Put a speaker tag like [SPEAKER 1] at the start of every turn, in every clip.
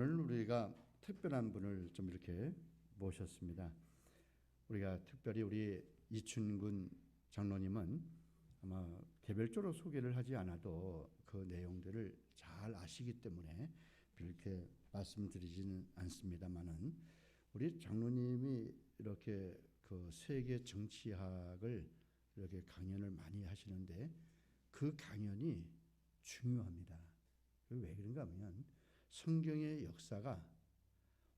[SPEAKER 1] 오늘 우리가 특별한 분을 좀 이렇게 모셨습니다. 우리가 특별히 우리 이춘근 장로님은 아마 개별적으로 소개를 하지 않아도 그 내용들을 잘 아시기 때문에 이렇게 말씀드리지는 않습니다만은 우리 장로님이 이렇게 그 세계 정치학을 이렇게 강연을 많이 하시는데 그 강연이 중요합니다. 왜 그런가 하면 성경의 역사가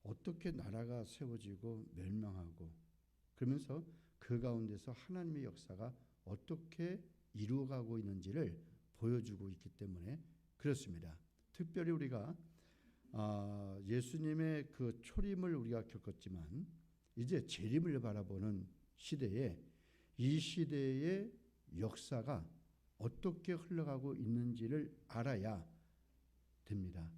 [SPEAKER 1] 어떻게 나라가 세워지고 멸망하고 그러면서 그 가운데서 하나님의 역사가 어떻게 이루어가고 있는지를 보여주고 있기 때문에 그렇습니다. 특별히 우리가 예수님의 그 초림을 우리가 겪었지만 이제 재림을 바라보는 시대에 이 시대의 역사가 어떻게 흘러가고 있는지를 알아야 됩니다.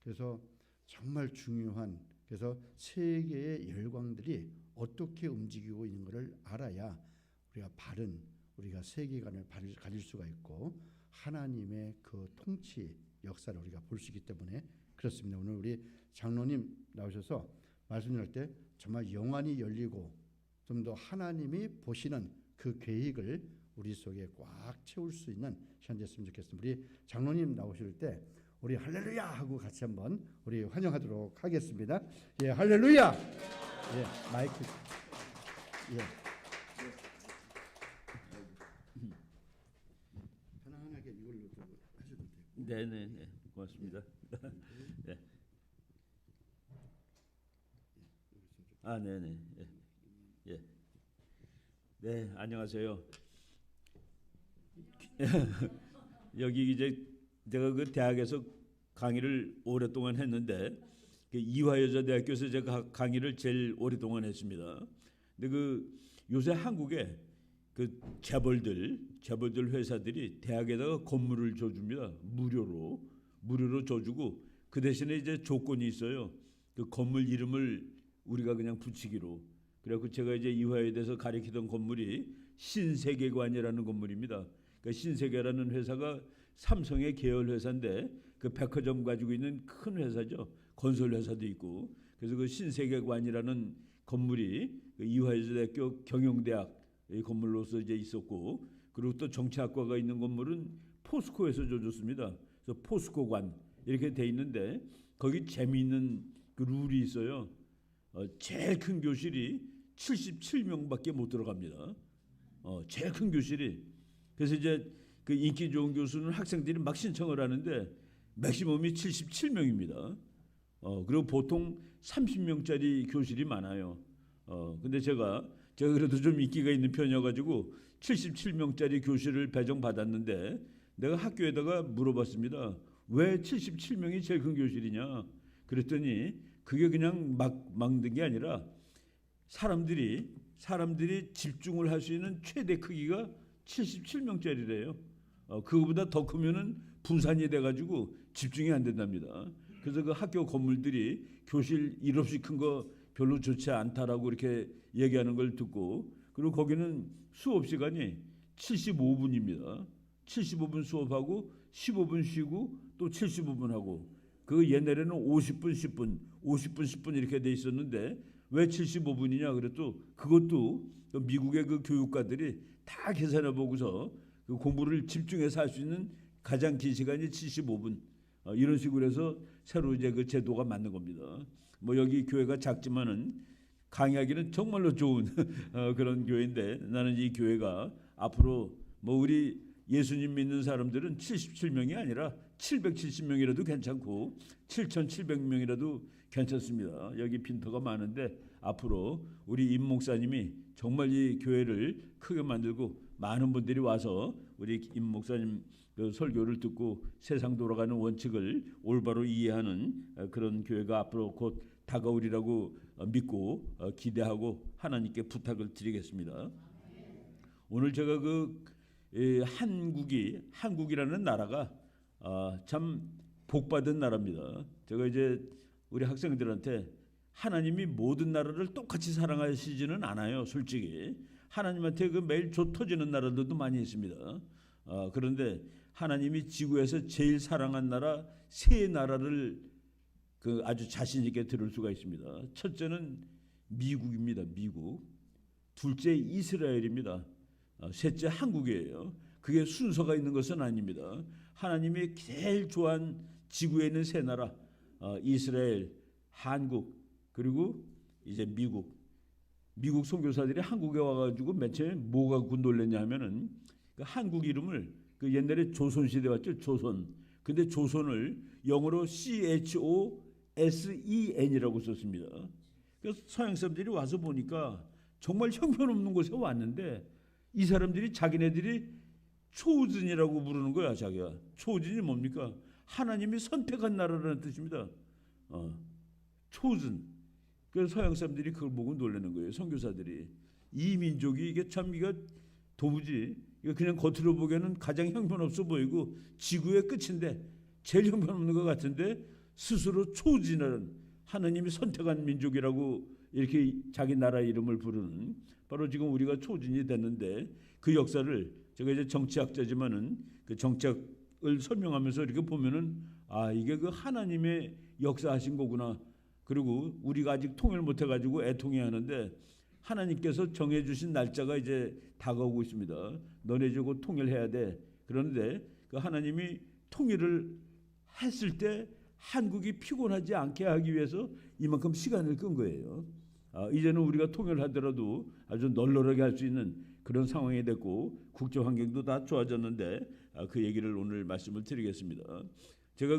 [SPEAKER 1] 그래서 정말 중요한, 그래서 세계의 열광들이 어떻게 움직이고 있는 것을 알아야 우리가 바른 우리가 세계관을 가질 수가 있고 하나님의 그 통치 역사를 우리가 볼 수 있기 때문에 그렇습니다. 오늘 우리 장로님 나오셔서 말씀할 때 정말 영안이 열리고 좀 더 하나님이 보시는 그 계획을 우리 속에 꽉 채울 수 있는 시간 됐으면 좋겠습니다. 우리 장로님 나오실 때 우리 할렐루야 하고 같이 한번 우리 환영하도록 하겠습니다. 예, 할렐루야. 예, 마이크. 예. 편안하게 이걸로 하셔도 돼요.
[SPEAKER 2] 네, 고맙습니다. 네. 네네. 예. 네, 안녕하세요. 여기 이제 제가 그 대학에서 강의를 오랫동안 했는데 그 이화여자대학교에서 제가 강의를 제일 오랫동안 했습니다. 근데 그 요새 한국에 그 재벌들 회사들이 대학에다가 건물을 줘줍니다. 무료로 줘주고 그 대신에 이제 조건이 있어요. 그 건물 이름을 우리가 그냥 붙이기로. 그래갖고 제가 이제 이화여대에서 가르치던 건물이 신세계관이라는 건물입니다. 그 신세계라는 회사가 삼성의 계열 회사인데 그 백화점 가지고 있는 큰 회사죠. 건설 회사도 있고. 그래서 그 신세계관이라는 건물이 그 이화여자대학교 경영대학 건물로서 이제 있었고, 그리고 또 정치학과가 있는 건물은 포스코에서 줘줬습니다. 그래서 포스코관 이렇게 돼 있는데 거기 재미있는 그 룰이 있어요. 제일 큰 교실이 77명밖에 못 들어갑니다. 제일 큰 교실이. 그래서 이제 그 인기 좋은 교수는 학생들이 막 신청을 하는데 맥시멈이 77명입니다. 그리고 보통 30명짜리 교실이 많아요. 근데 제가 그래도 좀 인기가 있는 편이어가지고 77명짜리 교실을 배정받았는데 내가 학교에다가 물어봤습니다. 왜 77명이 제일 큰 교실이냐? 그랬더니 그게 그냥 막 만든 게 아니라 사람들이 집중을 할 수 있는 최대 크기가 77명짜리래요. 그거보다 더 크면은 분산이 돼가지고 집중이 안 된답니다. 그래서 그 학교 건물들이 교실 일 없이 큰 거 별로 좋지 않다라고 이렇게 얘기하는 걸 듣고, 그리고 거기는 수업 시간이 75분입니다. 75분 수업하고 15분 쉬고 또 75분 하고, 그 옛날에는 50분 10분 이렇게 돼 있었는데 왜 75분이냐 그래도 그것도 미국의 그 교육가들이 다 계산해 보고서 그 공부를 집중해서 할 수 있는 가장 긴 시간이 75분. 이런 식으로 해서 새로 이제 그 제도가 맞는 겁니다. 뭐 여기 교회가 작지만은 강의하기는 정말로 좋은 그런 교회인데, 나는 이 교회가 앞으로 뭐 우리 예수님 믿는 사람들은 77명이 아니라 770명이라도 괜찮고 7,700명이라도 괜찮습니다. 여기 빈터가 많은데 앞으로 우리 임 목사님이 정말 이 교회를 크게 만들고 많은 분들이 와서 우리 임 목사님 그 설교를 듣고 세상 돌아가는 원칙을 올바로 이해하는 그런 교회가 앞으로 곧 다가오리라고 믿고 기대하고 하나님께 부탁을 드리겠습니다. 오늘 제가 한국이라는 나라가 참 복받은 나라입니다. 제가 이제 우리 학생들한테 하나님이 모든 나라를 똑같이 사랑하시지는 않아요. 솔직히 하나님한테 그 매일 조 터지는 나라들도 많이 있습니다. 그런데 하나님이 지구에서 제일 사랑한 나라 세 나라를 그 아주 자신 있게 들을 수가 있습니다. 첫째는 미국입니다. 미국. 둘째 이스라엘입니다. 셋째 한국이에요. 그게 순서가 있는 것은 아닙니다. 하나님이 제일 좋아하는 지구에 있는 세 나라, 이스라엘, 한국, 그리고 이제 미국. 미국 선교사들이 한국에 와가지고 맨 처음에 뭐가 놀랬냐 하면은 그 한국 이름을 그 옛날에 조선시대 왔죠. 조선. 근데 조선을 영어로 CHOSEN이라고 썼습니다. 그래서 서양 사람들이 와서 보니까 정말 형편없는 곳에 왔는데 이 사람들이 자기네들이 초진이라고 부르는 거야. 자기가 초진이 뭡니까? 하나님이 선택한 나라라는 뜻입니다. 초진. 그래서 서양 사람들이 그걸 보고 놀라는 거예요. 선교사들이 이 민족이 이게 참 이거 도무지 이거 그냥 겉으로 보기에는 가장 형편없어 보이고 지구의 끝인데 제일 형편없는 것 같은데 스스로 초진하는 하나님이 선택한 민족이라고 이렇게 자기 나라 이름을 부르는 바로 지금 우리가 초진이 됐는데 그 역사를 제가 이제 정치학자지만은 그 정책을 설명하면서 이렇게 보면은 아 이게 그 하나님의 역사하신 거구나. 그리고 우리가 아직 통일 못 해가지고 애통해야 하는데 하나님께서 정해주신 날짜가 이제 다가오고 있습니다. 너네 곧 통일해야 돼. 그런데 그 하나님이 통일을 했을 때 한국이 피곤하지 않게 하기 위해서 이만큼 시간을 끈 거예요. 이제는 우리가 통일하더라도 아주 널널하게 할 수 있는 그런 상황이 됐고 국제 환경도 다 좋아졌는데 그 얘기를 오늘 말씀을 드리겠습니다. 제가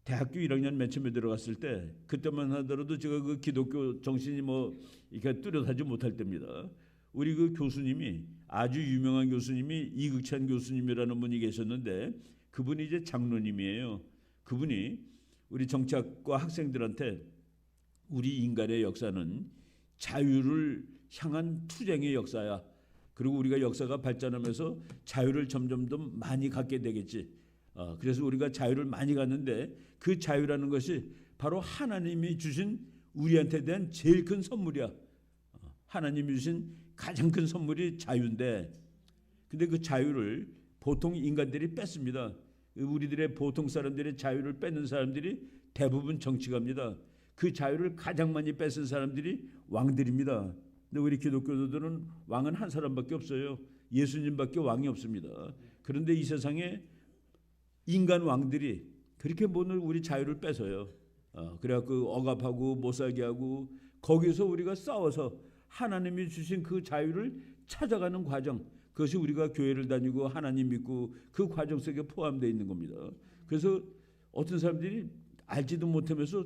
[SPEAKER 2] 대학교 1학년 맨 처음에 들어갔을 때 그때만 하더라도 제가 그 기독교 정신이 뭐 이렇게 뚜렷하지 못할 때입니다. 우리 그 교수님이 아주 유명한 교수님이 이극찬 교수님이라는 분이 계셨는데 그분이 이제 장로님이에요. 그분이 우리 정치학과 학생들한테 우리 인간의 역사는 자유를 향한 투쟁의 역사야. 그리고 우리가 역사가 발전하면서 자유를 점점 더 많이 갖게 되겠지. 그래서 우리가 자유를 많이 갖는데 그 자유라는 것이 바로 하나님이 주신 우리한테 대한 제일 큰 선물이야. 하나님이 주신 가장 큰 선물이 자유인데 근데 그 자유를 보통 인간들이 뺐습니다. 우리들의 보통 사람들의 자유를 뺏는 사람들이 대부분 정치가입니다. 그 자유를 가장 많이 뺏은 사람들이 왕들입니다. 근데 우리 기독교도들은 왕은 한 사람밖에 없어요. 예수님밖에 왕이 없습니다. 그런데 이 세상에 인간 왕들이 그렇게 오늘 우리 자유를 뺏어요. 그래갖고 억압하고 못 살게 하고 거기서 우리가 싸워서 하나님이 주신 그 자유를 찾아가는 과정 그것이 우리가 교회를 다니고 하나님 믿고 그 과정 속에 포함되어 있는 겁니다. 그래서 어떤 사람들이 알지도 못하면서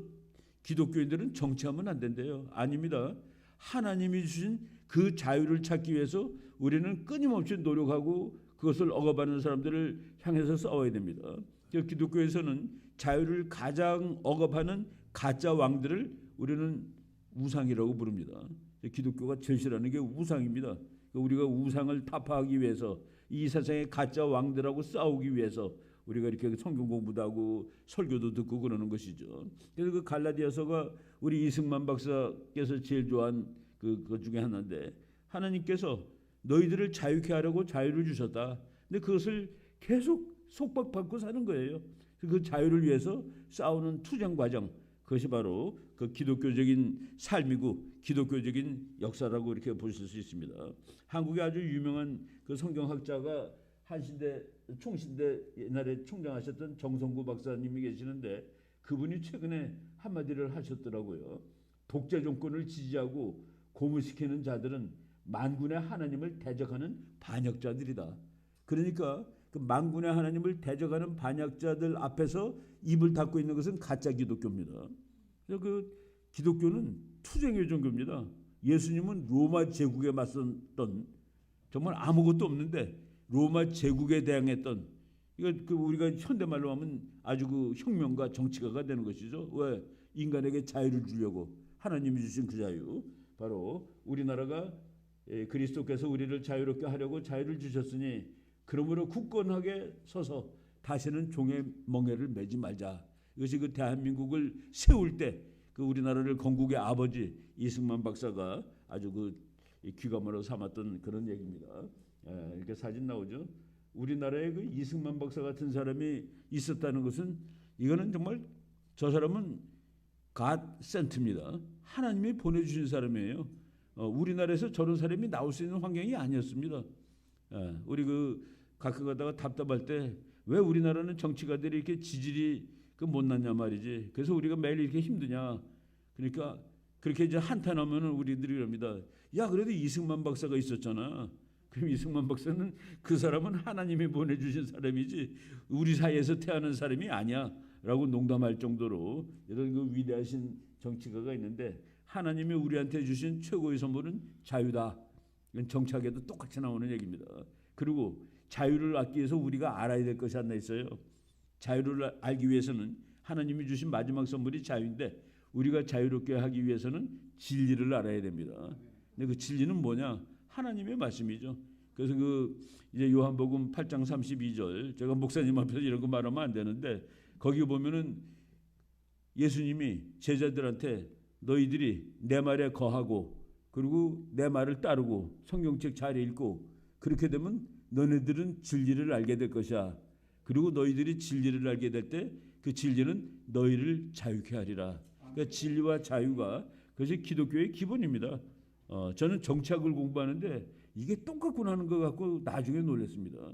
[SPEAKER 2] 기독교인들은 정치하면 안 된대요. 아닙니다. 하나님이 주신 그 자유를 찾기 위해서 우리는 끊임없이 노력하고 그것을 억압하는 사람들을 향해서 싸워야 됩니다. 기독교에서는 자유를 가장 억압하는 가짜 왕들을 우리는 우상이라고 부릅니다. 기독교가 제일 싫어하는 게 우상입니다. 우리가 우상을 타파하기 위해서 이 세상의 가짜 왕들하고 싸우기 위해서 우리가 이렇게 성경 공부도 하고 설교도 듣고 그러는 것이죠. 그래서 그 갈라디아서가 우리 이승만 박사께서 제일 좋아한 그 중에 하나인데 하나님께서 너희들을 자유케 하려고 자유를 주셨다. 근데 그것을 계속 속박받고 사는 거예요. 그 자유를 위해서 싸우는 투쟁 과정 그것이 바로 그 기독교적인 삶이고 기독교적인 역사라고 이렇게 보실 수 있습니다. 한국에 아주 유명한 그 성경학자가 한신대 총신대 옛날에 총장하셨던 정성구 박사님이 계시는데 그분이 최근에 한마디를 하셨더라고요. 독재 정권을 지지하고 고무시키는 자들은 만군의 하나님을 대적하는 반역자들이다. 그러니까 그 만군의 하나님을 대적하는 반역자들 앞에서 입을 닫고 있는 것은 가짜 기독교입니다. 그래서 그 기독교는 투쟁의 종교입니다. 예수님은 로마 제국에 맞섰던 정말 아무것도 없는데 로마 제국에 대항했던 이거 그 우리가 현대말로 하면 아주 그 혁명가 정치가가 되는 것이죠. 왜? 인간에게 자유를 주려고 하나님이 주신 그 자유 바로 우리나라가 그리스도께서 우리를 자유롭게 하려고 자유를 주셨으니 그러므로 굳건하게 서서 다시는 종의 멍에를 매지 말자. 이것이 그 대한민국을 세울 때 그 우리나라를 건국의 아버지 이승만 박사가 아주 그 귀감으로 삼았던 그런 얘기입니다. 이렇게 사진 나오죠. 우리나라에 그 이승만 박사 같은 사람이 있었다는 것은 이거는 정말 저 사람은 God sent입니다. 하나님이 보내주신 사람이에요. 우리나라에서 저런 사람이 나올 수 있는 환경이 아니었습니다. 우리 가끔 가다가 답답할 때 왜 우리나라는 정치가들이 이렇게 지질이 못났냐 말이지. 그래서 우리가 매일 이렇게 힘드냐. 그러니까 그렇게 이제 한탄하면은 우리들이 그럽니다. 야, 그래도 이승만 박사가 있었잖아. 그럼 이승만 박사는 그 사람은 하나님이 보내주신 사람이지 우리 사이에서 태어난 사람이 아니야라고 농담할 정도로 이런 위대하신 정치가가 있는데, 하나님이 우리한테 주신 최고의 선물은 자유다. 이건 정치학에도 똑같이 나오는 얘기입니다. 그리고 자유를 얻기 위해서 우리가 알아야 될 것이 하나 있어요. 자유를 알기 위해서는 하나님이 주신 마지막 선물이 자유인데, 우리가 자유롭게 하기 위해서는 진리를 알아야 됩니다. 근데 그 진리는 뭐냐? 하나님의 말씀이죠. 그래서 이제 요한복음 8장 32절, 제가 목사님 앞에서 이런 거 말하면 안 되는데, 거기 보면은 예수님이 제자들한테 너희들이 내 말에 거하고 그리고 내 말을 따르고 성경책 잘 읽고 그렇게 되면 너네들은 진리를 알게 될 것이야. 그리고 너희들이 진리를 알게 될 때 그 진리는 너희를 자유케 하리라. 그러니까 진리와 자유가 그것이 기독교의 기본입니다. 저는 정치학을 공부하는데 이게 똑같구나 하는 것 같고 나중에 놀랐습니다.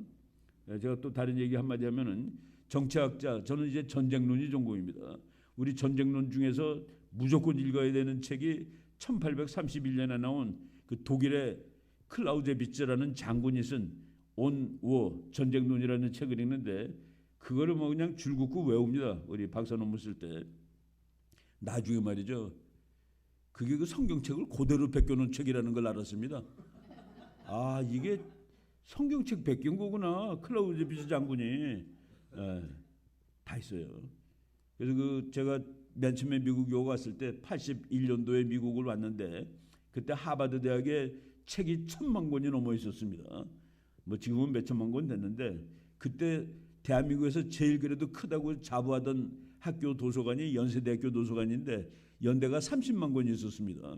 [SPEAKER 2] 제가 또 다른 얘기 한마디 하면은, 정치학자, 저는 이제 전쟁론이 전공입니다. 우리 전쟁론 중에서 무조건 읽어야 되는 책이 1831년에 나온 그 독일의 클라우제비츠라는 장군이 쓴 온 워 전쟁론이라는 책을 읽는데, 그거를 그냥 줄 긋고 외웁니다. 우리 박사 논문 쓸 때. 나중에 말이죠, 그게 성경책을 그대로 베껴놓은 책이라는 걸 알았습니다. 아, 이게 성경책 베낀 거구나. 클라우제비츠 장군이. 다 있어요. 그래서 제가 맨 처음에 미국 유학 왔을 때 81년도에 미국을 왔는데, 그때 하버드 대학에 책이 1000만 권이 넘어 있었습니다. 지금은 몇 천만 권 됐는데, 그때 대한민국에서 제일 그래도 크다고 자부하던 학교 도서관이 연세대학교 도서관인데 연대가 30만 권이 있었습니다.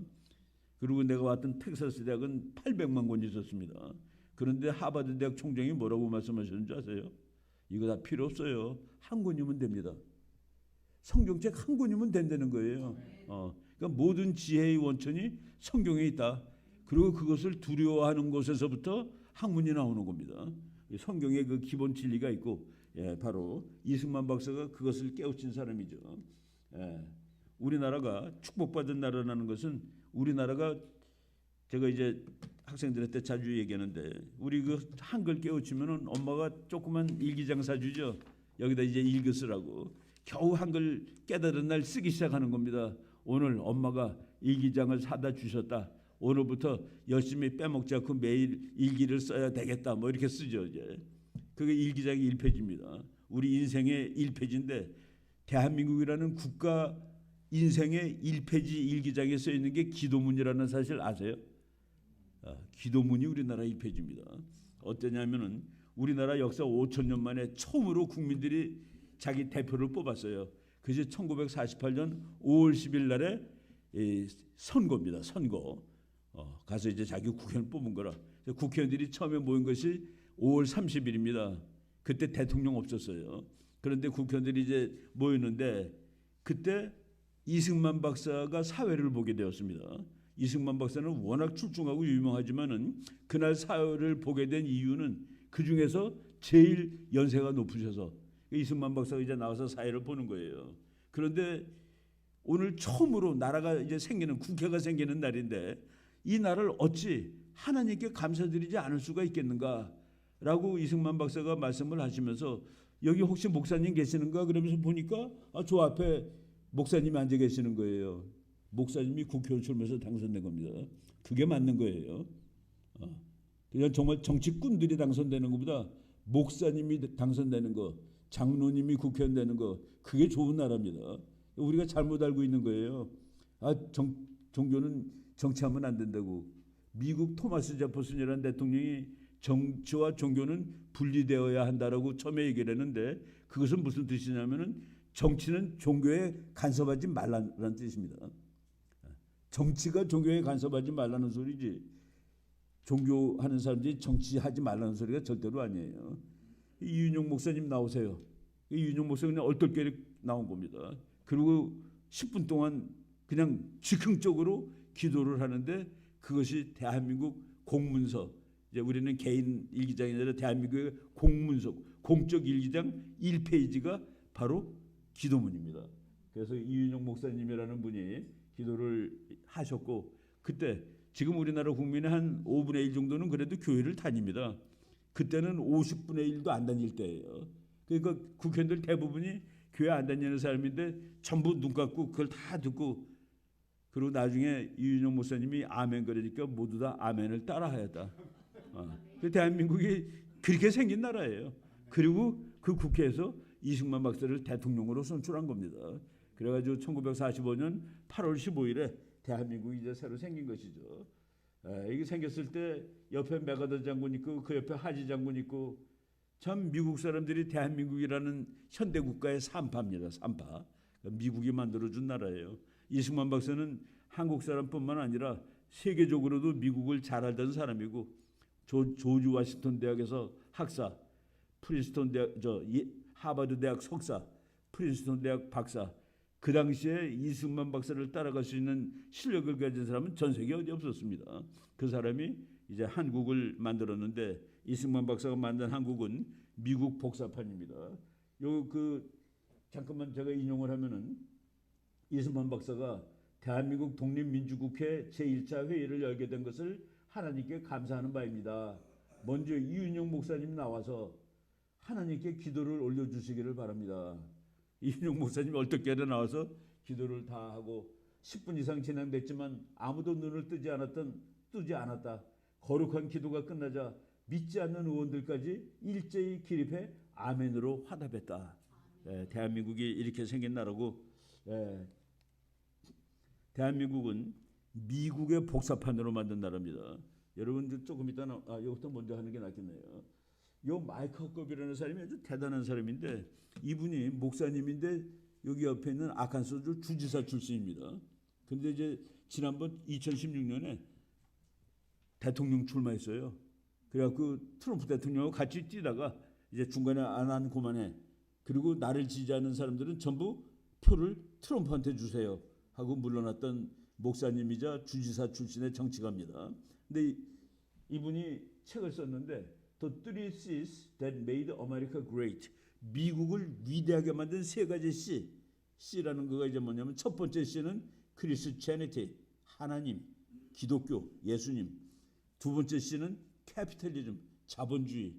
[SPEAKER 2] 그리고 내가 왔던 텍사스 대학은 800만 권이 있었습니다. 그런데 하버드 대학 총장이 뭐라고 말씀하셨는지 아세요? 이거 다 필요 없어요. 한 권이면 됩니다. 성경책 한 권이면 된다는 거예요. 그러니까 모든 지혜의 원천이 성경에 있다. 그리고 그것을 두려워하는 곳에서부터 학문이 나오는 겁니다. 성경에 그 기본 진리가 있고, 바로 이승만 박사가 그것을 깨우친 사람이죠. 우리나라가 축복받은 나라라는 것은, 우리나라가 제가 이제 학생들한테 자주 얘기하는데, 우리 한글 깨우치면은 엄마가 조그만 일기장 사주죠. 여기다 이제 읽어 쓰라고. 겨우 한글 깨달은 날 쓰기 시작하는 겁니다. 오늘 엄마가 일기장을 사다 주셨다. 오늘부터 열심히 빼먹지 않고 매일 일기를 써야 되겠다. 이렇게 쓰죠. 이제 그게 일기장이 1페이지입니다. 우리 인생의 1페이지인데, 대한민국이라는 국가 인생의 1페이지 일기장에 써 있는 게 기도문이라는 사실 아세요? 기도문이 우리나라 1페이지입니다. 어떠냐면은, 우리나라 역사 5,000년 만에 처음으로 국민들이 자기 대표를 뽑았어요. 그것이 1948년 5월 10일 날에 선거입니다. 선거. 가서 이제 자기 국회의원 뽑은 거라. 국회의원들이 처음에 모인 것이 5월 30일입니다. 그때 대통령 없었어요. 그런데 국회의원들이 이제 모였는데, 그때 이승만 박사가 사회를 보게 되었습니다. 이승만 박사는 워낙 출중하고 유명하지만은 그날 사회를 보게 된 이유는 그 중에서 제일 연세가 높으셔서 이승만 박사가 이제 나와서 사회를 보는 거예요. 그런데 오늘 처음으로 나라가 이제 생기는, 국회가 생기는 날인데, 이 날을 어찌 하나님께 감사드리지 않을 수가 있겠는가라고 이승만 박사가 말씀을 하시면서, 여기 혹시 목사님 계시는가? 그러면서 보니까 저 앞에 목사님이 앉아 계시는 거예요. 목사님이 국회의원 출마해서 당선된 겁니다. 그게 맞는 거예요. 그냥 정말 정치꾼들이 당선되는 것보다 목사님이 당선되는 거, 장로님이 국회의원 되는 거, 그게 좋은 나라입니다. 우리가 잘못 알고 있는 거예요. 종교는 정치하면 안 된다고. 미국 토마스 제퍼슨이라는 대통령이 정치와 종교는 분리되어야 한다라고 처음에 얘기를 했는데, 그것은 무슨 뜻이냐면은 정치는 종교에 간섭하지 말라는 뜻입니다. 정치가 종교에 간섭하지 말라는 소리지, 종교하는 사람들이 정치하지 말라는 소리가 절대로 아니에요. 이윤용 목사님 나오세요. 이윤용 목사가 그냥 얼떨결에 나온 겁니다. 그리고 10분 동안 그냥 즉흥적으로 기도를 하는데 그것이 대한민국 공문서, 이제 우리는 개인 일기장이 아니라 대한민국의 공문서, 공적 일기장 1페이지가 바로 기도문입니다. 그래서 이윤용 목사님이라는 분이 기도를 하셨고, 그때 지금 우리나라 국민의 한 5분의 1 정도는 그래도 교회를 다닙니다. 그때는 50분의 1도 안 다닐 때예요. 그러니까 국회의원들 대부분이 교회 안 다니는 사람인데 전부 눈 감고 그걸 다 듣고, 그리고 나중에 이윤용 목사님이 아멘 그러니까 모두 다 아멘을 따라하였다. 그 대한민국이 그렇게 생긴 나라예요. 그리고 그 국회에서 이승만 박사를 대통령으로 선출한 겁니다. 그래가지고 1945년 8월 15일에 대한민국이 이제 새로 생긴 것이죠. 이게 생겼을 때 옆에 메가더 장군 있고 그 옆에 하지 장군 있고, 참 미국 사람들이 대한민국이라는 현대 국가의 산파입니다. 산파. 미국이 만들어준 나라예요. 이승만 박사는 한국 사람뿐만 아니라 세계적으로도 미국을 잘 알던 사람이고, 조지 워싱턴 대학에서 학사, 프린스턴 대학 하버드 대학 석사, 프린스턴 대학 박사. 그 당시에 이승만 박사를 따라갈 수 있는 실력을 가진 사람은 전 세계 어디 없었습니다. 그 사람이 이제 한국을 만들었는데, 이승만 박사가 만든 한국은 미국 복사판입니다. 잠깐만 제가 인용을 하면은, 이승만 박사가 대한민국 독립민주국회 제1차 회의를 열게 된 것을 하나님께 감사하는 바입니다. 먼저 이윤용 목사님 나와서 하나님께 기도를 올려주시기를 바랍니다. 이윤용 목사님이 얼떨결에 나와서 기도를 다 하고 10분 이상 진행됐지만 아무도 눈을 뜨지 않았다. 거룩한 기도가 끝나자 믿지 않는 의원들까지 일제히 기립해 아멘으로 화답했다. 대한민국이 이렇게 생긴 나라고, 대한민국은 미국의 복사판으로 만든 나라입니다. 여러분들 조금 이따 이것도 먼저 하는 게 낫겠네요. 요 마이크 허컵이라는 사람이 아주 대단한 사람인데, 이분이 목사님인데 여기 옆에 있는 아칸소주 주지사 출신입니다. 근데 이제 지난번 2016년에 대통령 출마했어요. 그래갖고 트럼프 대통령하고 같이 뛰다가 이제 중간에 안 한 그만해. 그리고 나를 지지하는 사람들은 전부 표를 트럼프한테 주세요 하고 물러났던 목사님이자 주지사 출신의 정치가입니다. 근데 이분이 책을 썼는데 The Three C's That Made America Great, 미국을 위대하게 만든 세 가지 C. C라는 거가 이제 뭐냐면, 첫 번째 C는 크리스티애니티, 하나님, 기독교, 예수님. 두 번째 C는 캐피탈리즘, 자본주의.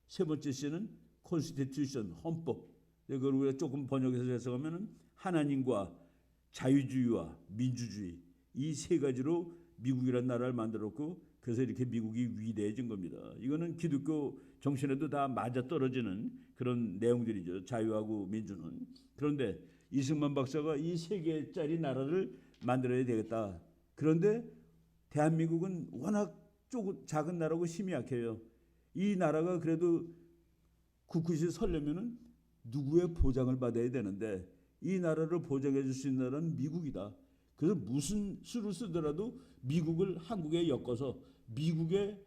[SPEAKER 2] 세 번째 C는 컨스티튜션, 헌법. 이걸 우리가 조금 번역해서 해석하면은 하나님과 자유주의와 민주주의, 이 세 가지로 미국이라는 나라를 만들었고, 그래서 이렇게 미국이 위대해진 겁니다. 이거는 기독교 정신에도 다 맞아떨어지는 그런 내용들이죠. 자유하고 민주는. 그런데 이승만 박사가 이 세 개짜리 나라를 만들어야 되겠다. 그런데 대한민국은 워낙 작은 나라고 힘이 약해요. 이 나라가 그래도 굳굳이 서려면은 누구의 보장을 받아야 되는데, 이 나라를 보장해 줄 수 있는 나라는 미국이다. 그래서 무슨 수를 쓰더라도 미국을 한국에 엮어서 미국의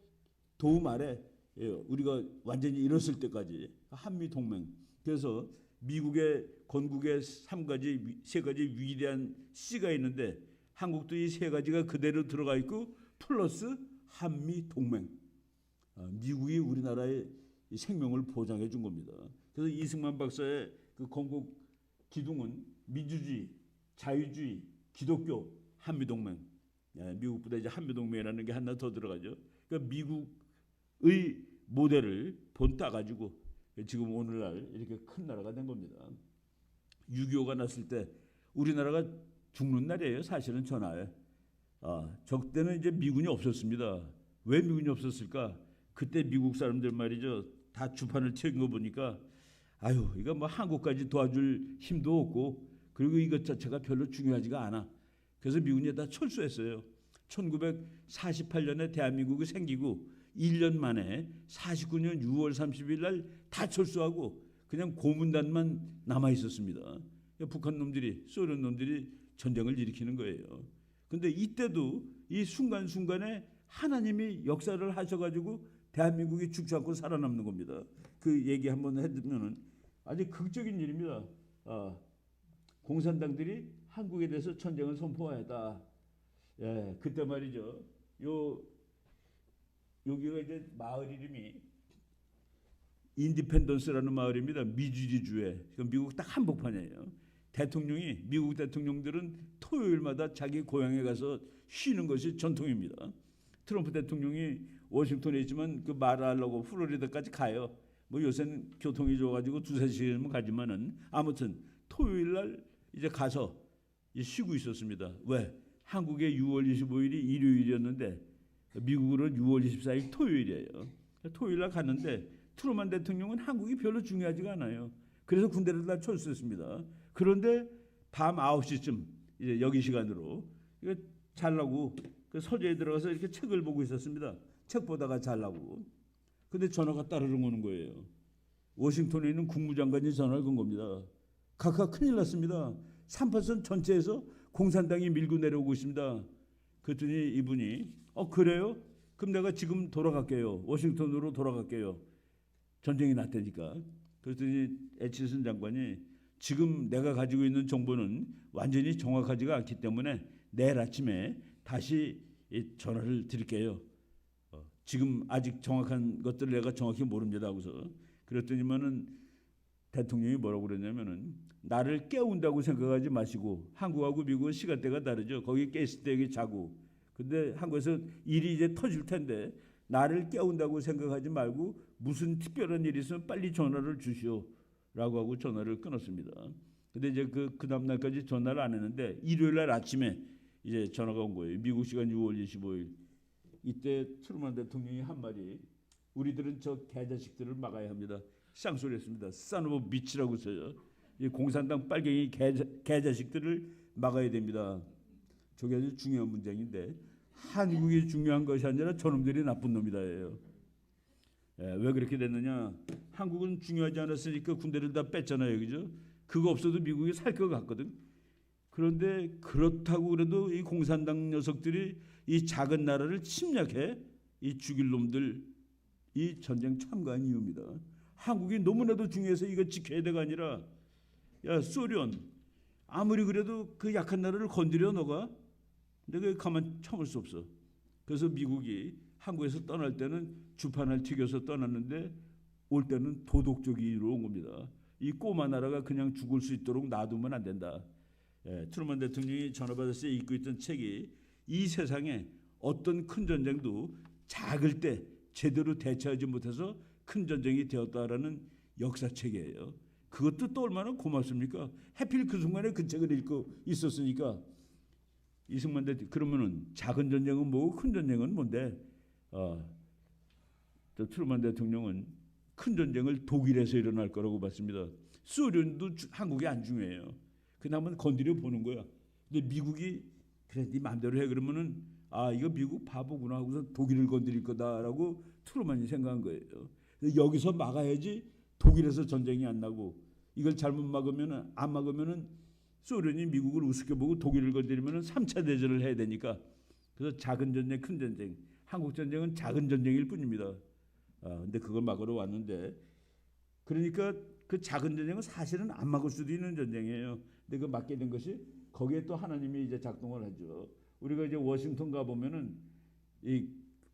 [SPEAKER 2] 도움 아래 우리가 완전히 일었을 때까지 한미 동맹. 그래서 미국의 건국의 세 가지 위대한 C가 있는데, 한국도 이 세 가지가 그대로 들어가 있고 플러스 한미 동맹. 미국이 우리나라의 생명을 보장해 준 겁니다. 그래서 이승만 박사의 그 건국 기둥은 민주주의, 자유주의, 기독교, 한미동맹. 미국보다 이제 한미동맹이라는 게 하나 더 들어가죠. 그러니까 미국의 모델을 따가지고 지금 오늘날 이렇게 큰 나라가 된 겁니다. 6.25가 났을 때 우리나라가 죽는 날이에요. 사실은 전화에. 저 때는 이제 미군이 없었습니다. 왜 미군이 없었을까? 그때 미국 사람들 말이죠, 다 주판을 튀긴 거 보니까 이거 뭐 한국까지 도와줄 힘도 없고, 그리고 이것 자체가 별로 중요하지가 않아. 그래서 미군이 다 철수했어요. 1948년에 대한민국이 생기고 1년 만에 49년 6월 30일 날 다 철수하고 그냥 고문단만 남아 있었습니다. 북한 놈들이, 소련 놈들이 전쟁을 일으키는 거예요. 근데 이때도 이 순간순간에 하나님이 역사를 하셔가지고 대한민국이 죽지 않고 살아남는 겁니다. 그 얘기 한번 해두면은, 아주 극적인 일입니다. 공산당들이 한국에 대해서 전쟁을 선포하였다. 예, 그때 말이죠. 여기가 이제 마을 이름이 인디펜던스라는 마을입니다. 미주리주에. 미국 딱 한복판이에요. 미국 대통령들은 토요일마다 자기 고향에 가서 쉬는 것이 전통입니다. 트럼프 대통령이 워싱턴에 있지만 그 말하려고 플로리다까지 가요. 뭐 요새는 교통이 좋아가지고 2-3시간이면 가지만은 아무튼 토요일 날 이제 가서 쉬고 있었습니다. 왜? 한국에 6월 25일이 일요일이었는데 미국으로는 6월 24일 토요일이에요. 토요일 날 갔는데 트루먼 대통령은 한국이 별로 중요하지가 않아요. 그래서 군대를 다 철수했습니다. 그런데 밤 9시쯤 이제 여기 시간으로 이거 자려고 그 서재에 들어가서 이렇게 책을 보고 있었습니다. 책 보다가 자려고. 근데 전화가 따르릉 오는 거예요. 워싱턴에 있는 국무장관이 전화를 건 겁니다. 각하 큰일 났습니다. 3파선 전체에서 공산당이 밀고 내려오고 있습니다. 그랬더니 이분이 그래요? 그럼 내가 지금 돌아갈게요. 워싱턴으로 돌아갈게요. 전쟁이 났다니까. 그랬더니 애치슨 장관이 지금 내가 가지고 있는 정보는 완전히 정확하지가 않기 때문에 내일 아침에 다시 전화를 드릴게요. 지금 아직 정확한 것들을 내가 정확히 모릅니다 하고서 그랬더니만은 대통령이 뭐라고 그랬냐면은 나를 깨운다고 생각하지 마시고 한국하고 미국은 시간대가 다르죠. 거기 깨있을 때 여기 자고 근데 한국에서 일이 이제 터질 텐데 나를 깨운다고 생각하지 말고 무슨 특별한 일이 있으면 빨리 전화를 주시오라고 하고 전화를 끊었습니다. 근데 이제 그 다음 날까지 전화를 안 했는데 일요일 날 아침에 이제 전화가 온 거예요. 미국 시간 6월 25일. 이때 트루먼 대통령이 한 말이 우리들은 저 개자식들을 막아야 합니다. 쌍소리했습니다. 싸노보 미치라고 써요. 이 공산당 빨갱이 개자식들을 막아야 됩니다. 저게 아주 중요한 문장인데 한국이 중요한 것이 아니라 저놈들이 나쁜 놈이다예요. 왜 그렇게 됐느냐? 한국은 중요하지 않았으니까 군대를 다 뺐잖아요, 그죠? 그거 없어도 미국이 살 것 같거든. 그런데 그렇다고 그래도 이 공산당 녀석들이 이 작은 나라를 침략해 이 죽일 놈들 이 전쟁 참가한 이유입니다. 한국이 너무나도 중요해서 이거 지켜야 돼가 아니라 야 소련 아무리 그래도 그 약한 나라를 건드려 너가 내가 가만 참을 수 없어. 그래서 미국이 한국에서 떠날 때는 주판을 튀겨서 떠났는데 올 때는 도덕적으로 온 겁니다. 이 꼬마 나라가 그냥 죽을 수 있도록 놔두면 안 된다. 트루먼 대통령이 전화 받았을 때 읽고 있던 책이 이 세상에 어떤 큰 전쟁도 작을 때 제대로 대처하지 못해서 큰 전쟁이 되었다라는 역사책이에요. 그것도 또 얼마나 고맙습니까? 하필 그 순간에 그 책을 읽고 있었으니까. 이승만 대통령 그러면은 작은 전쟁은 뭐고 큰 전쟁은 뭔데? 트루먼 대통령은 큰 전쟁을 독일에서 일어날 거라고 봤습니다. 소련도 한국이 안 중요해요. 그냥 한번 건드려 보는 거야. 근데 미국이 그래 네 마음대로 해 그러면은 이거 미국 바보구나 하고서 독일을 건드릴 거다라고 트루먼이 생각한 거예요. 여기서 막아야지 독일에서 전쟁이 안 나고 이걸 잘못 막으면은 안 막으면은 소련이 미국을 우습게 보고 독일을 건드리면은 3차 대전을 해야 되니까 그래서 작은 전쟁, 큰 전쟁, 한국 전쟁은 작은 전쟁일 뿐입니다. 근데 그걸 막으러 왔는데 그러니까 그 작은 전쟁은 사실은 안 막을 수도 있는 전쟁이에요. 근데 그 막게 된 것이 거기에 또 하나님이 이제 작동을 하죠. 우리가 이제 워싱턴 가 보면은 이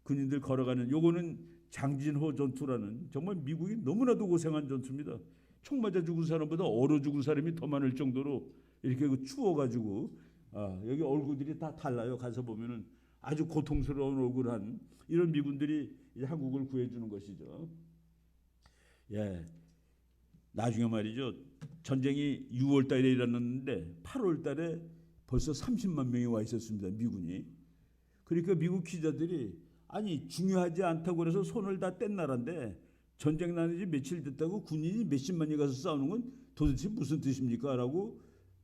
[SPEAKER 2] 군인들 걸어가는 요거는 장진호 전투라는 정말 미국이 너무나도 고생한 전투입니다. 총 맞아 죽은 사람보다 얼어 죽은 사람이 더 많을 정도로 이렇게 추워가지고 여기 얼굴들이 다 달라요. 가서 보면은 아주 고통스러운 얼굴한 이런 미군들이 이제 한국을 구해주는 것이죠. 나중에 말이죠. 전쟁이 6월 달에 일어났는데 8월 달에 벌써 30만 명이 와 있었습니다. 미군이. 그러니까 미국 기자들이 아니 중요하지 않다고 그래서 손을 다 뗀 나라인데 전쟁 나는 지 며칠 됐다고 군인이 몇십만이 가서 싸우는 건 도대체 무슨 뜻입니까? 라고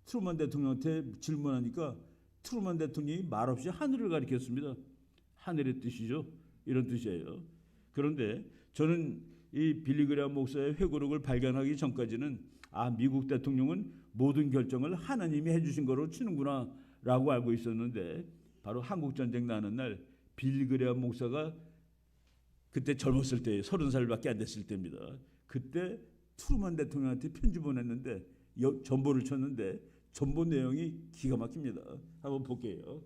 [SPEAKER 2] 트루먼 대통령한테 질문하니까 트루먼 대통령이 말없이 하늘을 가리켰습니다. 하늘의 뜻이죠. 이런 뜻이에요. 그런데 저는 이 빌리 그레엄 목사의 회고록을 발견하기 전까지는 미국 대통령은 모든 결정을 하나님이 해주신 거로 치는구나 라고 알고 있었는데 바로 한국전쟁 나는 날 빌리 그레엄 목사가 그때 젊었을 때 30살밖에 안 됐을 때입니다. 그때 트루만 대통령한테 편지 보냈는데 전보를 쳤는데 전보 내용이 기가 막힙니다. 한번 볼게요.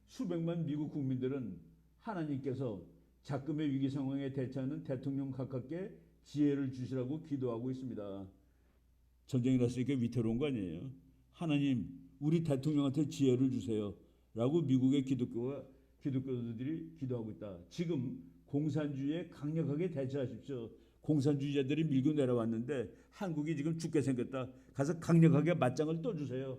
[SPEAKER 2] 수백만 미국 국민들은 하나님께서 작금의 위기 상황에 대처하는 대통령 각각께 지혜를 주시라고 기도하고 있습니다. 전쟁이 났으니까 위태로운 거 아니에요. 하나님, 우리 대통령한테 지혜를 주세요 라고 미국의 기독교들이 기도하고 있다. 지금 공산주의에 강력하게 대처하십시오. 공산주의자들이 밀고 내려왔는데 한국이 지금 죽게 생겼다. 가서 강력하게 맞짱을 떠주세요.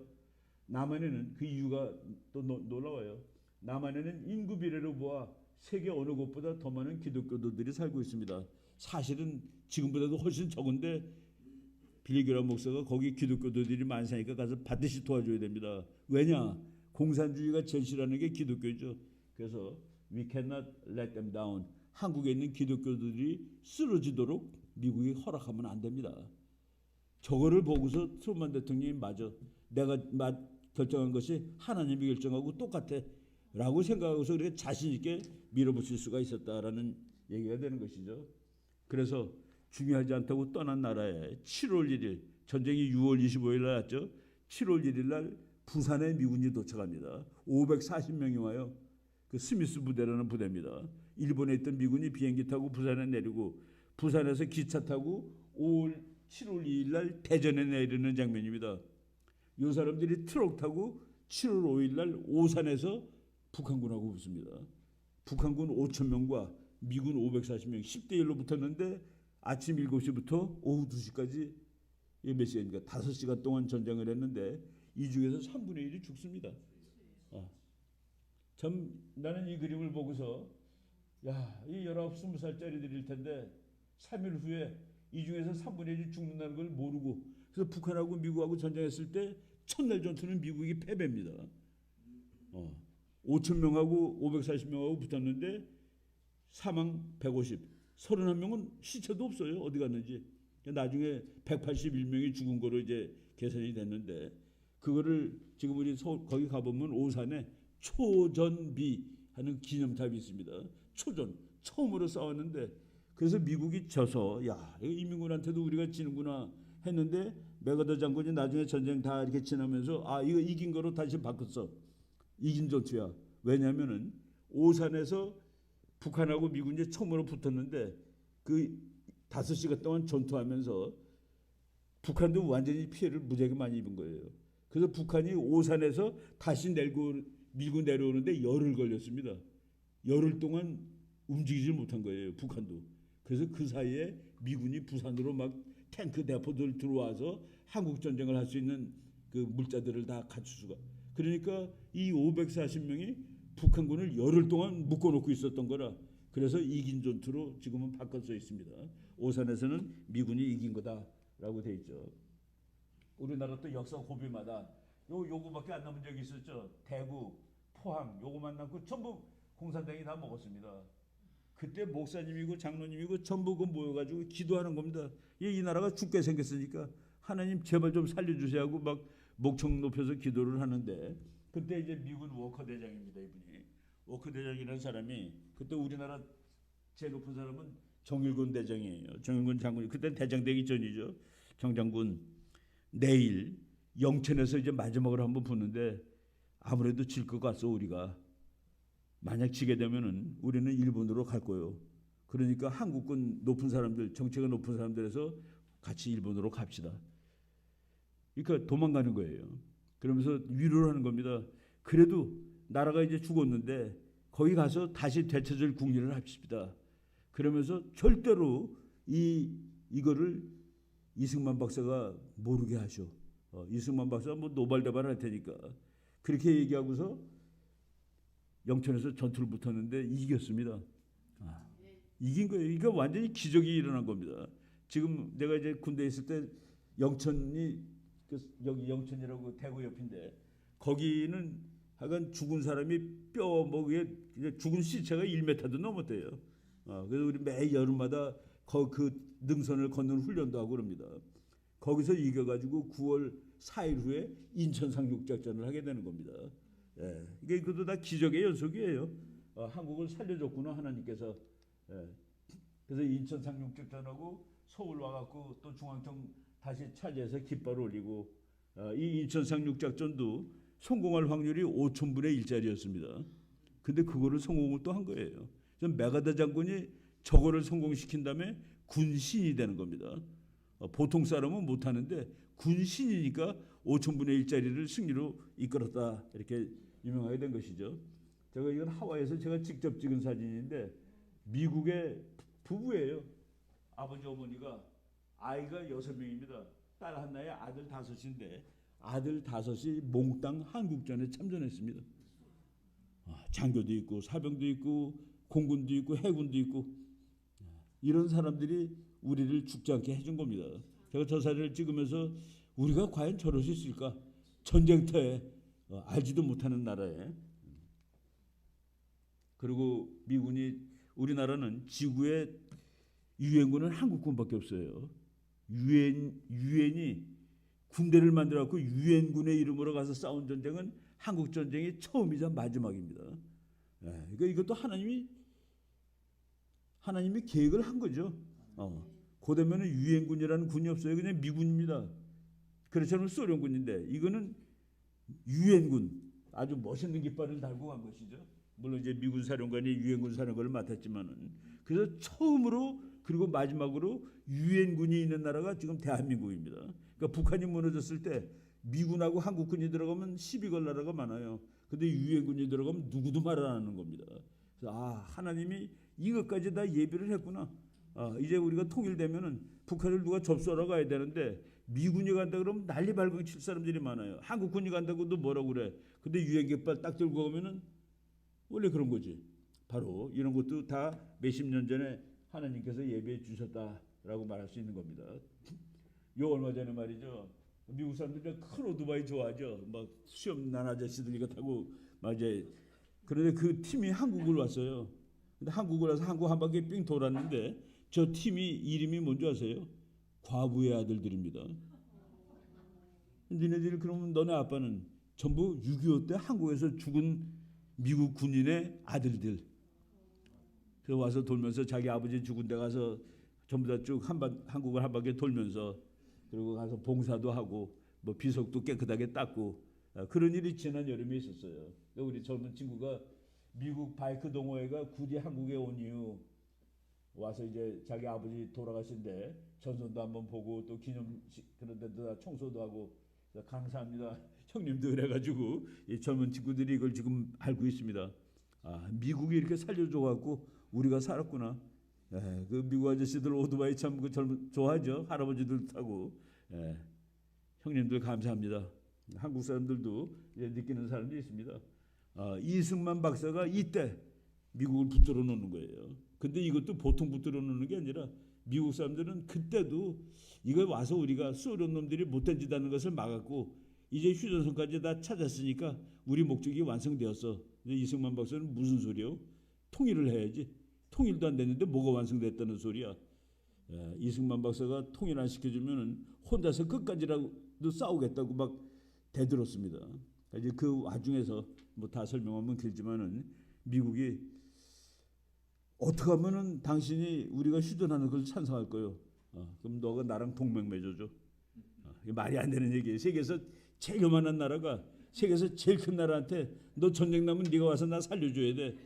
[SPEAKER 2] 남한에는 그 이유가 또 놀라워요. 남한에는 인구 비례로 보아 세계 어느 곳보다 더 많은 기독교도들이 살고 있습니다. 사실은 지금보다도 훨씬 적은데 빌리그람 목사가 거기 기독교도들이 많으니까 가서 반드시 도와줘야 됩니다. 왜냐? 공산주의가 제일 싫어하는 게 기독교죠. 그래서 we cannot let them down. 한국에 있는 기독교들이 쓰러지도록 미국이 허락하면 안 됩니다. 저거를 보고서 트루먼 대통령이 맞아. 내가 결정한 것이 하나님이 결정하고 똑같아 라고 생각하고서 그렇게 자신 있게 밀어붙일 수가 있었다라는 얘기가 되는 것이죠. 그래서 중요하지 않다고 떠난 나라에 7월 1일 전쟁이 6월 25일 날 났죠. 7월 1일 날 부산에 미군이 도착합니다. 540명이 와요. 그 스미스 부대라는 부대입니다. 일본에 있던 미군이 비행기 타고 부산에 내리고 부산에서 기차 타고 7월 2일 날 대전에 내리는 장면입니다. 이 사람들이 트럭 타고 7월 5일 날 오산에서 북한군하고 붙습니다. 북한군 5,000명과 미군 540명 10대 1로 붙었는데 아침 7시부터 오후 2시까지 몇 시간입니까? 5시간 동안 전쟁을 했는데 이 중에서 3분의 1이 죽습니다. 참 나는 이 그림을 보고서 야, 이 19, 20살짜리들일 텐데 3일 후에 이 중에서 3분의 1이 죽는다는 걸 모르고 그래서 북한하고 미국하고 전쟁했을 때 첫날 전투는 미국이 패배입니다. 5,000명하고 540명하고 붙었는데 사망 150, 31명은 시체도 없어요. 어디 갔는지. 나중에 181명이 죽은 거로 이제 계산이 됐는데 그거를 지금 우리 거기 가보면 오산에 초전비 하는 기념탑이 있습니다. 초전 처음으로 싸웠는데 그래서 미국이 져서 야 이민군한테도 우리가 지는구나 했는데 맥어더 장군이 나중에 전쟁 다 이렇게 지나면서 아 이거 이긴 거로 다시 바꿨어. 이긴 전투야. 왜냐하면은 오산에서 북한하고 미군이 처음으로 붙었는데 그 5시간 동안 전투하면서 북한도 완전히 피해를 무지하게 많이 입은 거예요. 그래서 북한이 오산에서 다시 밀고 내려오는데 열흘 걸렸습니다. 열흘 동안 움직이질 못한 거예요. 북한도. 그래서 그 사이에 미군이 부산으로 막 탱크 대포들 들어와서 한국 전쟁을 할 수 있는 그 물자들을 다 갖출 수가. 그러니까 이 540명이 북한군을 열흘 동안 묶어놓고 있었던 거라. 그래서 이긴 전투로 지금은 바꿔져 있습니다. 오산에서는 미군이 이긴 거다라고 돼 있죠. 우리나라 또 역사 고비마다 요거밖에 안 남은 적이 있었죠. 대구, 포항 요거만 남고 전부 공산당이 다 먹었습니다. 그때 목사님이고 장로님이고 전부 그 모여가지고 기도하는 겁니다. 이 나라가 죽게 생겼으니까 하나님 제발 좀 살려주세요 하고 막 목청 높여서 기도를 하는데 그때 이제 미군 워커 대장입니다. 이분이 워커 대장이라는 사람이 그때 우리나라 제일 높은 사람은 정일군 대장이에요. 정일군 장군이 그때 대장되기 전이죠. 정장군 내일 영천에서 이제 마지막으로 한번 붙는데 아무래도 질 것 같소 우리가. 만약 지게 되면은 우리는 일본으로 갈 거예요. 그러니까 한국군 높은 사람들, 정체가 높은 사람들에서 같이 일본으로 갑시다. 그러니까 도망가는 거예요. 그러면서 위로를 하는 겁니다. 그래도 나라가 이제 죽었는데 거기 가서 다시 되찾을 국리를 합시다. 그러면서 절대로 이거를 이승만 박사가 모르게 하셔. 이승만 박사가 뭐 노발대발 할 테니까 그렇게 얘기하고서 영천에서 전투를 붙었는데 이겼습니다. 이긴 거예요. 이거 완전히 기적이 일어난 겁니다. 지금 내가 이제 군대에 있을 때 영천이 여기 영천이라고 대구 옆인데 거기는 하여간 죽은 사람이 뼈 뭐 위에 죽은 시체가 1m도 넘었대요. 그래서 우리 매 여름마다 그 능선을 걷는 훈련도 하고 그럽니다. 거기서 이겨가지고 9월 4일 후에 인천 상륙작전을 하게 되는 겁니다. 예, 이게 그것도 다 기적의 연속이에요. 한국을 살려줬구나 하나님께서. 예. 그래서 인천 상륙작전하고 서울 와갖고 또 중앙청 다시 차지해서 깃발 올리고 이 인천 상륙작전도 성공할 확률이 5,000분의 1짜리였습니다. 근데 그거를 성공을 또 한 거예요. 메가다 장군이 저거를 성공시킨 다음에 군신이 되는 겁니다. 보통 사람은 못하는데 군신이니까 5,000분의 1짜리를 승리로 이끌었다 이렇게 유명하게 된 것이죠. 제가 이건 하와이에서 제가 직접 찍은 사진인데 미국의 부부예요. 아버지 어머니가 아이가 6명입니다. 딸 하나에 아들 5인데 아들 5이 몽땅 한국전에 참전했습니다. 장교도 있고 사병도 있고 공군도 있고 해군도 있고 이런 사람들이 우리를 죽지 않게 해준 겁니다. 제가 저 사진을 찍으면서 우리가 과연 저럴 수 있을까? 전쟁터에 알지도 못하는 나라에. 그리고 미군이 우리나라는 지구의 유엔군은 한국군밖에 없어요. 유엔이 군대를 만들어갖고 유엔군의 이름으로 가서 싸운 전쟁은 한국 전쟁이 처음이자 마지막입니다. 그러니까 이것도 하나님이 계획을 한 거죠. 고대면은 유엔군이라는 군이 없어요. 그냥 미군입니다. 그렇잖아요. 소련군인데 이거는 유엔군 아주 멋있는 깃발을 달고 간 것이죠. 물론 이제 미군 사령관이 유엔군 사령관을 맡았지만은 그래서 처음으로 그리고 마지막으로 유엔군이 있는 나라가 지금 대한민국입니다. 그러니까 북한이 무너졌을 때 미군하고 한국군이 들어가면 시비 걸 나라가 많아요. 근데 유엔군이 들어가면 누구도 말 안 하는 겁니다. 그래서 하나님이 이것까지 다 예비를 했구나. 이제 우리가 통일되면은 북한을 누가 접수하러 가야 되는데 미군이 간다 그러면 난리 발광 칠 사람들이 많아요. 한국군이 간다고도 뭐라고 그래. 근데 유엔 깃발 딱 들고 가면은 원래 그런 거지. 바로 이런 것도 다 몇십 년 전에 하나님께서 예비해 주셨다라고 말할 수 있는 겁니다. 요 얼마 전에 말이죠. 미국 사람들이 큰 오토바이 좋아하죠. 막 수염 난 아저씨들 이거 타고 이제 그런데 그 팀이 한국을 왔어요. 근데 한국을 와서 한국 한 바퀴 삥 돌았는데 저 팀이 이름이 뭔지 아세요? 과부의 아들들입니다. 니네들이 그러면 너네 아빠는 전부 6.25 때 한국에서 죽은 미국 군인의 아들들. 그래서 와서 돌면서 자기 아버지 죽은 데 가서 전부 다 쭉 한국을 한 바퀴 돌면서 그리고 가서 봉사도 하고 뭐 비석도 깨끗하게 닦고 그런 일이 지난 여름에 있었어요. 우리 젊은 친구가 미국 바이크 동호회가 굳이 한국에 온 이유 와서 이제 자기 아버지 돌아가신데 전선도 한번 보고 또 기념식 그런 데도 다 청소도 하고 감사합니다 형님도 그래가지고 이 젊은 친구들이 이걸 지금 알고 있습니다. 미국이 이렇게 살려줘갖고 우리가 살았구나. 그 미국 아저씨들 오토바이 참 그 좋아하죠. 할아버지들 타고. 형님들 감사합니다. 한국 사람들도 이제 느끼는 사람들이 있습니다. 이승만 박사가 이때 미국을 붙들어 놓는 거예요. 근데 이것도 보통 붙들어 놓는 게 아니라 미국 사람들은 그때도 이거 와서 우리가 소련 놈들이 못된 짓 하는 것을 막았고 이제 휴전선까지 다 찾았으니까 우리 목적이 완성되었어. 이승만 박사는 무슨 소리요? 통일을 해야지. 통일도 안 됐는데 뭐가 완성됐다는 소리야. 이승만 박사가 통일 안 시켜주면 혼자서 끝까지라도 싸우겠다고 막 대들었습니다. 이제 그 와중에서 뭐 다 설명하면 길지만은 미국이 어떻게 하면은 당신이 우리가 휴전하는 걸 찬성할 거요. 그럼 너가 나랑 동맹 맺어줘. 이게 말이 안 되는 얘기예요. 세계에서 제일 요만한 나라가 세계에서 제일 큰 나라한테 너 전쟁 나면 네가 와서 나 살려줘야 돼.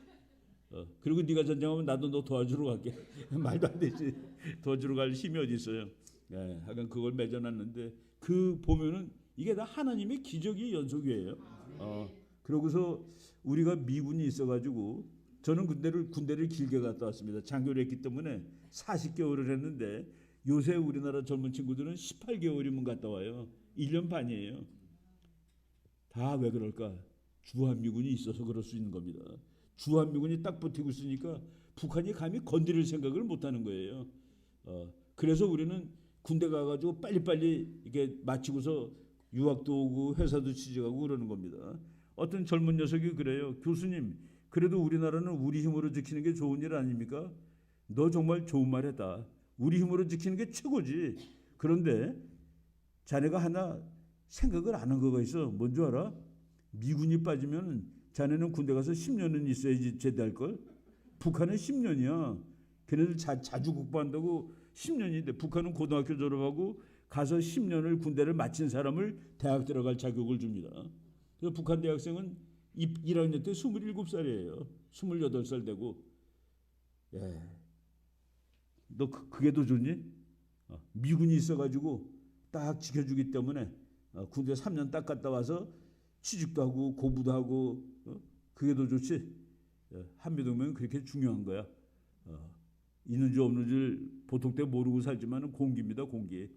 [SPEAKER 2] 그리고 네가 전쟁하면 나도 너 도와주러 갈게. 말도 안 되지. 도와주러 갈 힘이 어디 있어요. 하여간 그걸 맺어놨는데 그 보면은 이게 다 하나님의 기적의 연속이에요. 그러고서 우리가 미군이 있어가지고 저는 군대를 길게 갔다 왔습니다. 장교를 했기 때문에 40개월을 했는데 요새 우리나라 젊은 친구들은 18개월이면 갔다 와요. 1년 반이에요. 다 왜 그럴까? 주한미군이 있어서 그럴 수 있는 겁니다. 주한미군이 딱 버티고 있으니까 북한이 감히 건드릴 생각을 못하는 거예요. 그래서 우리는 군대 가가지고 빨리빨리 이렇게 마치고서 유학도 오고 회사도 취직하고 그러는 겁니다. 어떤 젊은 녀석이 그래요. 교수님, 그래도 우리나라는 우리 힘으로 지키는 게 좋은 일 아닙니까? 너 정말 좋은 말 했다. 우리 힘으로 지키는 게 최고지. 그런데 자네가 하나 생각을 안 한 거가 있어. 뭔지 알아? 미군이 빠지면 자네는 군대 가서 10년은 있어야지 제대할 걸. 북한은 10년이야. 걔네들 자주 국보한다고 10년인데 북한은 고등학교 졸업하고 가서 10년을 군대를 마친 사람을 대학 들어갈 자격을 줍니다. 그래서 북한 대학생은 1학년 때 27살이에요. 28살 되고. 예. 너 그게 더 좋니? 미군이 있어가지고 딱 지켜주기 때문에 군대 3년 딱 갔다 와서 취직도 하고 공부도 하고 그게 더 좋지. 한미동맹은 그렇게 중요한 거야. 있는지 없는지 보통 때 모르고 살지만 공기입니다, 공기.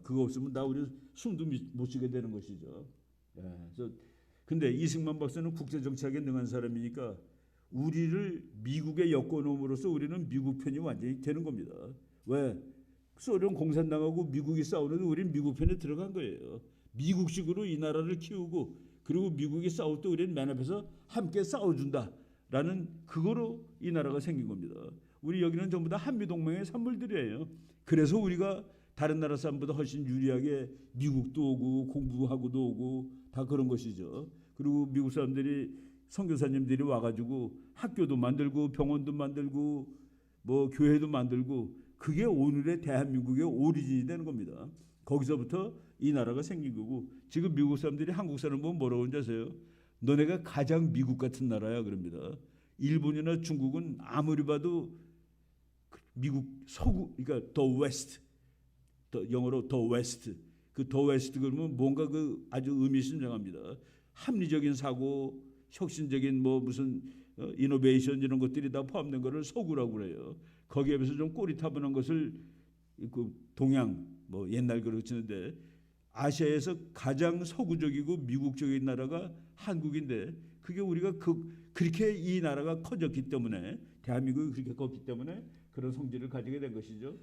[SPEAKER 2] 그거 없으면 나 우리 숨도 못 쉬게 되는 것이죠. 그래서 근데 이승만 박사는 국제 정치학에 능한 사람이니까 우리를 미국의 여권놈으로서 우리는 미국 편이 완전히 되는 겁니다. 왜? 소련 공산당하고 미국이 싸우는데 우리는 미국 편에 들어간 거예요. 미국식으로 이 나라를 키우고 그리고 미국이 싸울 때 우리는 맨 앞에서 함께 싸워준다라는 그거로 이 나라가 생긴 겁니다. 우리 여기는 전부 다 한미동맹의 산물들이에요. 그래서 우리가 다른 나라 사람보다 훨씬 유리하게 미국도 오고 공부하고도 오고 다 그런 것이죠. 그리고 미국 사람들이 선교사님들이 와가지고 학교도 만들고 병원도 만들고 뭐 교회도 만들고 그게 오늘의 대한민국의 오리진이 되는 겁니다. 거기서부터 이 나라가 생긴 거고 지금 미국 사람들이 한국 사람 보면 뭐라고 하는지 아세요? 너네가 가장 미국 같은 나라야 그럽니다. 일본이나 중국은 아무리 봐도 미국 서구 그러니까 더 웨스트 영어로 더 웨스트 그 더 웨스트 그러면 뭔가 그 아주 의미심장합니다. 합리적인 사고 혁신적인 뭐 무슨 이노베이션 이런 것들이 다 포함된 거를 서구라고 그래요. 거기에 비해서 좀 꼬리타분한 것을 그 동양 뭐 옛날 그러치는데 아시아에서 가장 서구적이고 미국적인 나라가 한국인데 그게 우리가 그렇게 이 나라가 커졌기 때문에 대한민국이 그렇게 컸기 때문에 그런 성질을 가지게 된 것이죠.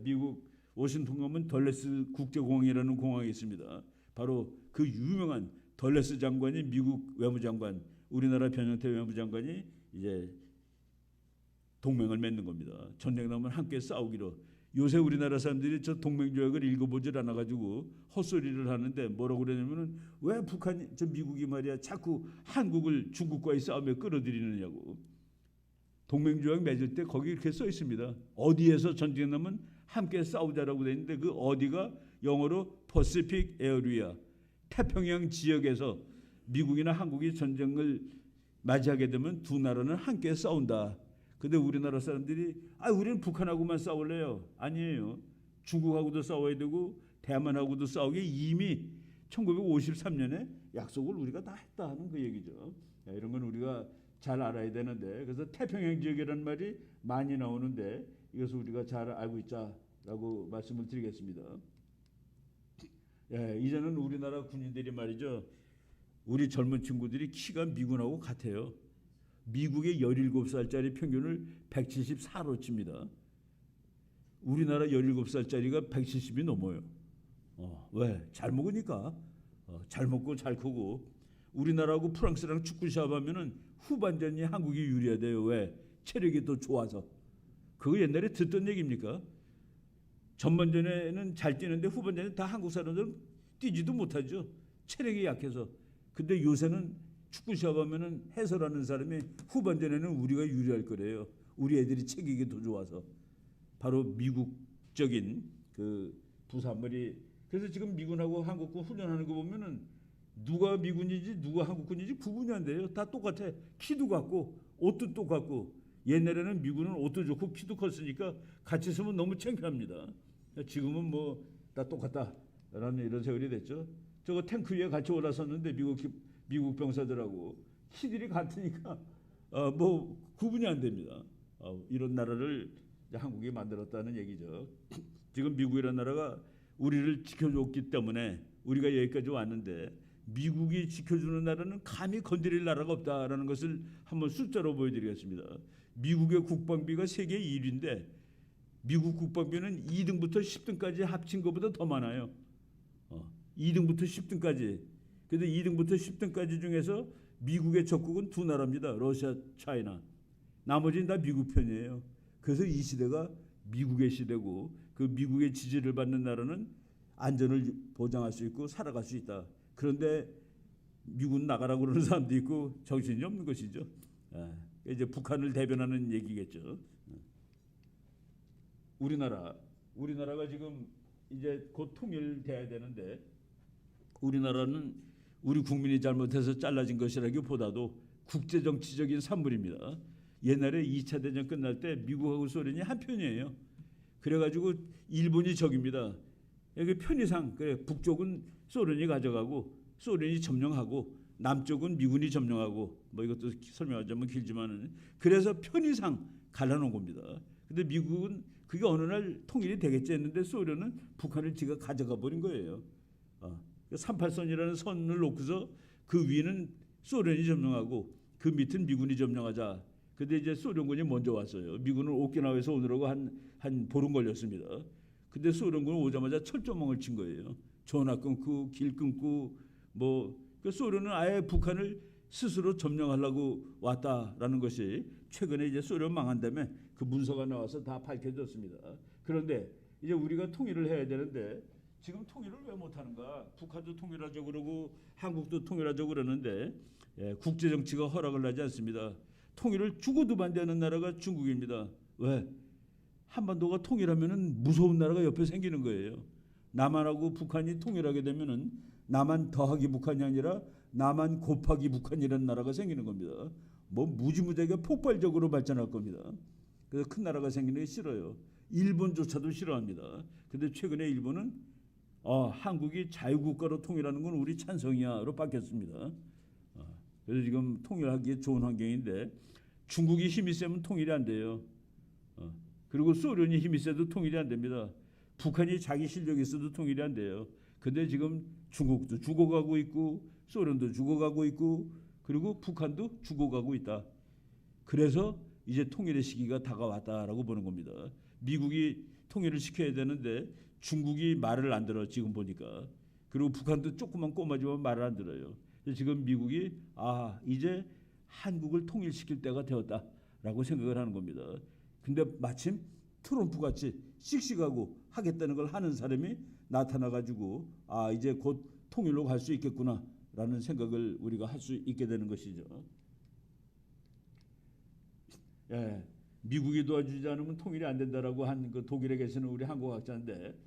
[SPEAKER 2] 미국 워싱턴 가면 덜레스 국제공항이라는 공항이 있습니다. 바로 그 유명한 덜레스 장관이 미국 외무장관, 우리나라 변형태 외무장관이 이제 동맹을 맺는 겁니다. 전쟁 나면 함께 싸우기로. 요새 우리나라 사람들이 저 동맹조약을 읽어보질 않아가지고 헛소리를 하는데 뭐라고 그러냐면은 왜 북한이 저 미국이 말이야 자꾸 한국을 중국과의 싸움에 끌어들이느냐고. 동맹조약 맺을 때 거기 이렇게 써 있습니다. 어디에서 전쟁 나면 함께 싸우자라고 돼 있는데 그 어디가 영어로 Pacific Area 태평양 지역에서 미국이나 한국이 전쟁을 맞이하게 되면 두 나라는 함께 싸운다. 근데 우리나라 사람들이 우리는 북한하고만 싸울래요. 아니에요. 중국하고도 싸워야 되고 대만하고도 싸우게 이미 1953년에 약속을 우리가 다 했다 하는 그 얘기죠. 이런 건 우리가 잘 알아야 되는데 그래서 태평양 지역이라는 말이 많이 나오는데 이것을 우리가 잘 알고 있자라고 말씀을 드리겠습니다. 이제는 우리나라 군인들이 말이죠. 우리 젊은 친구들이 키가 미군하고 같아요. 미국의 17살짜리 평균을 174로 칩니다. 우리나라 17살짜리가 170이 넘어요. 왜? 잘 먹으니까. 잘 먹고 잘 크고. 우리나라하고 프랑스랑 축구 시합하면은 후반전이 한국이 유리하대요. 왜? 체력이 더 좋아서. 그거 옛날에 듣던 얘기입니까? 전반전에는 잘 뛰는데 후반전에 다 한국 사람들은 뛰지도 못하죠. 체력이 약해서. 근데 요새는 축구 시합하면은 해설하는 사람이 후반전에는 우리가 유리할 거래요. 우리 애들이 체격이 더 좋아서. 바로 미국적인 그 부산물이. 그래서 지금 미군하고 한국군 훈련하는 거 보면은 누가 미군인지 누가 한국군인지 구분이 안 돼요. 다 똑같아. 키도 같고 옷도 똑같고. 옛날에는 미군은 옷도 좋고 키도 컸으니까 같이 있으면 너무 창피합니다. 지금은 뭐 다 똑같다라는 이런 세월이 됐죠. 저거 탱크 위에 같이 올라섰는데 미국 병사들하고 키들이 같으니까 뭐 구분이 안 됩니다. 이런 나라를 한국이 만들었다는 얘기죠. 지금 미국이라는 나라가 우리를 지켜줬기 때문에 우리가 여기까지 왔는데 미국이 지켜주는 나라는 감히 건드릴 나라가 없다라는 것을 한번 숫자로 보여드리겠습니다. 미국의 국방비가 세계 1위인데 미국 국방비는 2등부터 10등까지 합친 것보다 더 많아요. 2등부터 10등까지. 그런데 2등부터 10등까지 중에서 미국의 적국은 두 나라입니다. 러시아, 차이나. 나머지는 다 미국 편이에요. 그래서 이 시대가 미국의 시대고 그 미국의 지지를 받는 나라는 안전을 보장할 수 있고 살아갈 수 있다. 그런데 미군 나가라고 그러는 사람도 있고 정신이 없는 것이죠. 이제 북한을 대변하는 얘기겠죠. 우리나라가 지금 이제 곧 통일돼야 되는데 우리나라는 우리 국민이 잘못해서 잘라진 것이라기보다도 국제 정치적인 산물입니다. 옛날에 2차 대전 끝날 때 미국하고 소련이 한 편이에요. 그래가지고 일본이 적입니다. 여기 편의상 그래 북쪽은 소련이 가져가고 소련이 점령하고 남쪽은 미군이 점령하고 뭐 이것도 설명하자면 길지만은 그래서 편의상 갈라놓은 겁니다. 근데 미국은 그게 어느 날 통일이 되겠지 했는데 소련은 북한을 지가 가져가 버린 거예요. 38선이라는 선을 놓고서 그 위는 소련이 점령하고 그 밑은 미군이 점령하자. 근데 이제 소련군이 먼저 왔어요. 미군은 오키나와에서 오느라고 한 보름 걸렸습니다. 근데 소련군은 오자마자 철조망을 친 거예요. 전화 끊고 길 끊고 뭐 그 소련은 아예 북한을 스스로 점령하려고 왔다라는 것이 최근에 이제 소련 망한 다음에 그 문서가 나와서 다 밝혀졌습니다. 그런데 이제 우리가 통일을 해야 되는데 지금 통일을 왜 못하는가? 북한도 통일하자고 그러고 한국도 통일하자고 그러는데 국제 정치가 허락을 하지 않습니다. 통일을 죽어도 반대하는 나라가 중국입니다. 왜? 한반도가 통일하면은 무서운 나라가 옆에 생기는 거예요. 남한하고 북한이 통일하게 되면은 남한 더하기 북한이 아니라 남한 곱하기 북한이라는 나라가 생기는 겁니다. 뭐 무지무지하게 폭발적으로 발전할 겁니다. 그래서 큰 나라가 생기는 게 싫어요. 일본조차도 싫어합니다. 근데 최근에 일본은 한국이 자유국가로 통일하는 건 우리 찬성이야로 바뀌었습니다. 그래서 지금 통일하기에 좋은 환경인데 중국이 힘이 세면 통일이 안 돼요. 그리고 소련이 힘이 세도 통일이 안 됩니다. 북한이 자기 실력이 있어도 통일이 안 돼요. 근데 지금 중국도 죽어가고 있고 소련도 죽어가고 있고 그리고 북한도 죽어가고 있다. 그래서 이제 통일의 시기가 다가왔다라고 보는 겁니다. 미국이 통일을 시켜야 되는데 중국이 말을 안 들어 지금 보니까. 그리고 북한도 조그만 꼬마지만 말을 안 들어요. 지금 미국이 이제 한국을 통일시킬 때가 되었다라고 생각을 하는 겁니다. 근데 마침 트럼프 같이 씩씩하고 하겠다는 걸 하는 사람이 나타나가지고 이제 곧 통일로 갈 수 있겠구나라는 생각을 우리가 할 수 있게 되는 것이죠. 미국이 도와주지 않으면 통일이 안 된다라고 한 그 독일에 계시는 우리 한국학자인데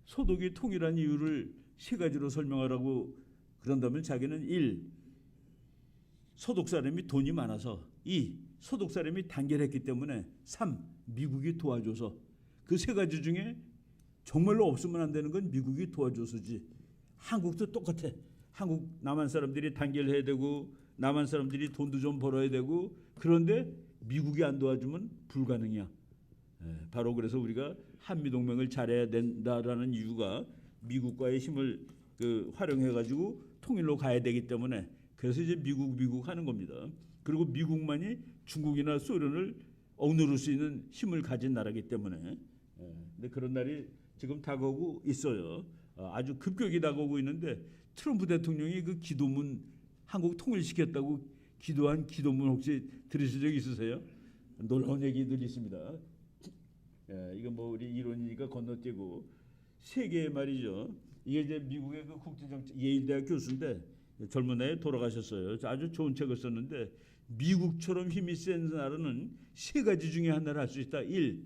[SPEAKER 2] 소독이 통일한 이유를 세 가지로 설명하라고 그런다면 자기는 1. 소독 사람이 돈이 많아서 2. 소독 사람이 단결했기 때문에 3. 미국이 도와줘서 그 세 가지 중에 정말로 없으면 안 되는 건 미국이 도와줘서지. 한국도 똑같아. 한국 남한 사람들이 단결해야 되고 남한 사람들이 돈도 좀 벌어야 되고 그런데 미국이 안 도와주면 불가능이야. 바로 그래서 우리가 한미동맹을 잘해야 된다라는 이유가 미국과의 힘을 활용해가지고 통일로 가야 되기 때문에 그래서 이제 미국 하는 겁니다. 그리고 미국만이 중국이나 소련을 억누를 수 있는 힘을 가진 나라이기 때문에 근데 그런 날이 지금 다가오고 있어요. 아주 급격히 다가오고 있는데 트럼프 대통령이 그 기도문 한국 통일시켰다고 기도한 기도문 혹시 들으신 적 있으세요? 놀라운 얘기들 있습니다. 이건 뭐 우리 이론이니까 건너뛰고 세계 말이죠. 이게 이제 미국의 그 국제정치 예일대학 교수인데 젊은 나이에 돌아가셨어요. 아주 좋은 책을 썼는데 미국처럼 힘이 센 나라는 세 가지 중에 하나를 할 수 있다. 1.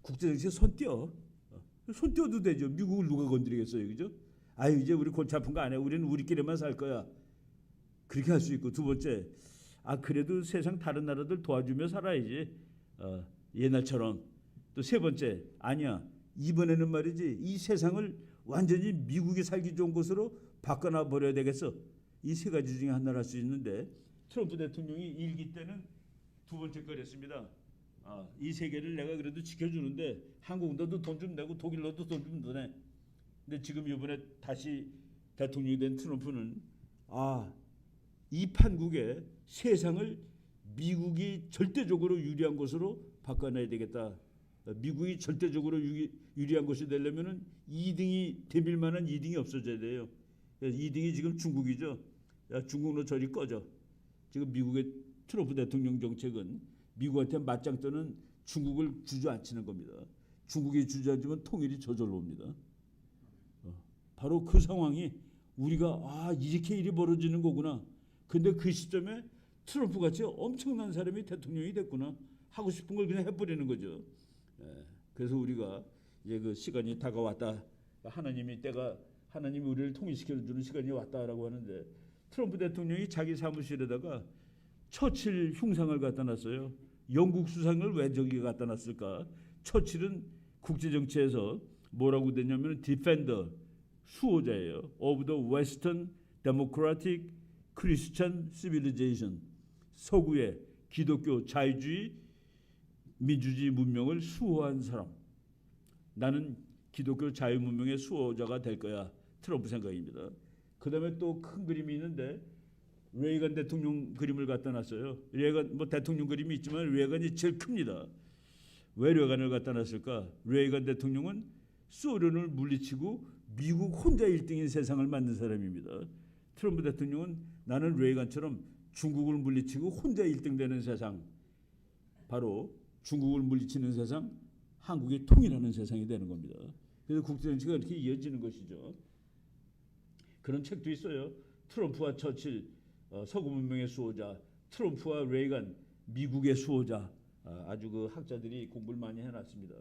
[SPEAKER 2] 국제정치에 손 떼어. 손 떼어도 되죠. 미국을 누가 건드리겠어요. 그죠? 이제 우리 골치 아픈 거 안 해. 우리는 우리끼리만 살 거야. 그렇게 할 수 있고 두 번째 그래도 세상 다른 나라들 도와주며 살아야지. 옛날처럼. 또 세 번째 아니야. 이번에는 말이지 이 세상을 완전히 미국이 살기 좋은 곳으로 바꿔놔 버려야 되겠어. 이 세 가지 중에 하나를 할 수 있는데 트럼프 대통령이 일기 때는 두 번째 거랬습니다. 이 세계를 내가 그래도 지켜주는데 한국도 돈 좀 내고 독일로도 돈 좀 내. 근데 지금 이번에 다시 대통령이 된 트럼프는 이 판국에 세상을 미국이 절대적으로 유리한 것으로 바꿔놔야 되겠다. 미국이 절대적으로 유리한 것이 되려면은 2등이 대밀 만한 2등이 없어져야 돼요. 2등이 지금 중국이죠. 중국으로 저리 꺼져. 지금 미국의 트럼프 대통령 정책은 미국한테 맞짱 뜨는 중국을 주저앉히는 겁니다. 중국이 주저앉으면 통일이 저절로 옵니다. 바로 그 상황이 우리가 이렇게 일이 벌어지는 거구나. 근데 그 시점에 트럼프 같이 엄청난 사람이 대통령이 됐구나 하고 싶은 걸 그냥 해버리는 거죠. 그래서 우리가 이제 그 시간이 다가왔다. 하나님이 우리를 통일시켜 주는 시간이 왔다라고 하는데 트럼프 대통령이 자기 사무실에다가 처칠 흉상을 갖다 놨어요. 영국 수상을 왜 저기 갖다 놨을까? 처칠은 국제 정치에서 뭐라고 됐냐면 디펜더 수호자예요. of the Western Democratic Christian Civilization. 서구의 기독교 자유주의 민주주의 문명을 수호한 사람. 나는 기독교 자유 문명의 수호자가 될 거야. 트럼프 생각입니다. 그다음에 또 큰 그림이 있는데 레이건 대통령 그림을 갖다 놨어요. 레이건 뭐 대통령 그림이 있지만 레이건이 제일 큽니다. 왜 레이건을 갖다 놨을까? 레이건 대통령은 소련을 물리치고 미국 혼자 1등인 세상을 만든 사람입니다. 트럼프 대통령은 나는 레이건처럼 중국을 물리치고 혼자 1등 되는 세상, 바로 중국을 물리치는 세상, 한국이 통일하는 세상이 되는 겁니다. 그래서 국제정치가 이렇게 이어지는 것이죠. 그런 책도 있어요. 트럼프와 처칠, 서구 문명의 수호자, 트럼프와 레이건, 미국의 수호자. 아주 그 학자들이 공부를 많이 해놨습니다.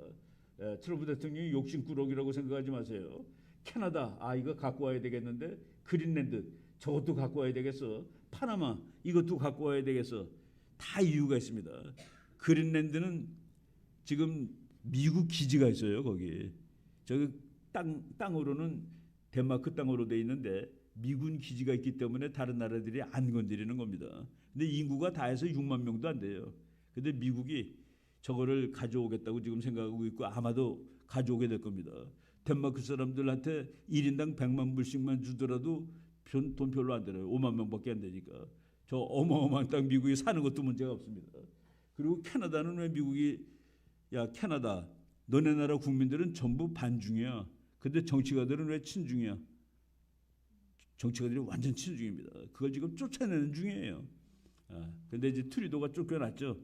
[SPEAKER 2] 트럼프 대통령이 욕심꾸러기라고 생각하지 마세요. 캐나다, 이거 갖고 와야 되겠는데, 그린랜드, 저것도 갖고 와야 되겠어. 파나마, 이것도 갖고 와야 되겠어. 다 이유가 있습니다. 그린랜드는 지금 미국 기지가 있어요. 거기 저기 땅으로는 덴마크 땅으로 돼 있는데 미군 기지가 있기 때문에 다른 나라들이 안 건드리는 겁니다. 근데 인구가 다 해서 6만 명도 안 돼요. 근데 미국이 저거를 가져오겠다고 지금 생각하고 있고 아마도 가져오게 될 겁니다. 덴마크 사람들한테 1인당 100만 불씩만 주더라도 돈 별로 안 들어요. 5만 명밖에 안 되니까. 저 어마어마한 땅 미국이 사는 것도 문제가 없습니다. 그리고 캐나다는 왜 미국이 야 캐나다 너네 나라 국민들은 전부 반중이야. 근데 정치가들은 왜 친중이야? 정치가들이 완전 친중입니다. 그걸 지금 쫓아내는 중이에요. 근데 이제 트루도가 쫓겨났죠.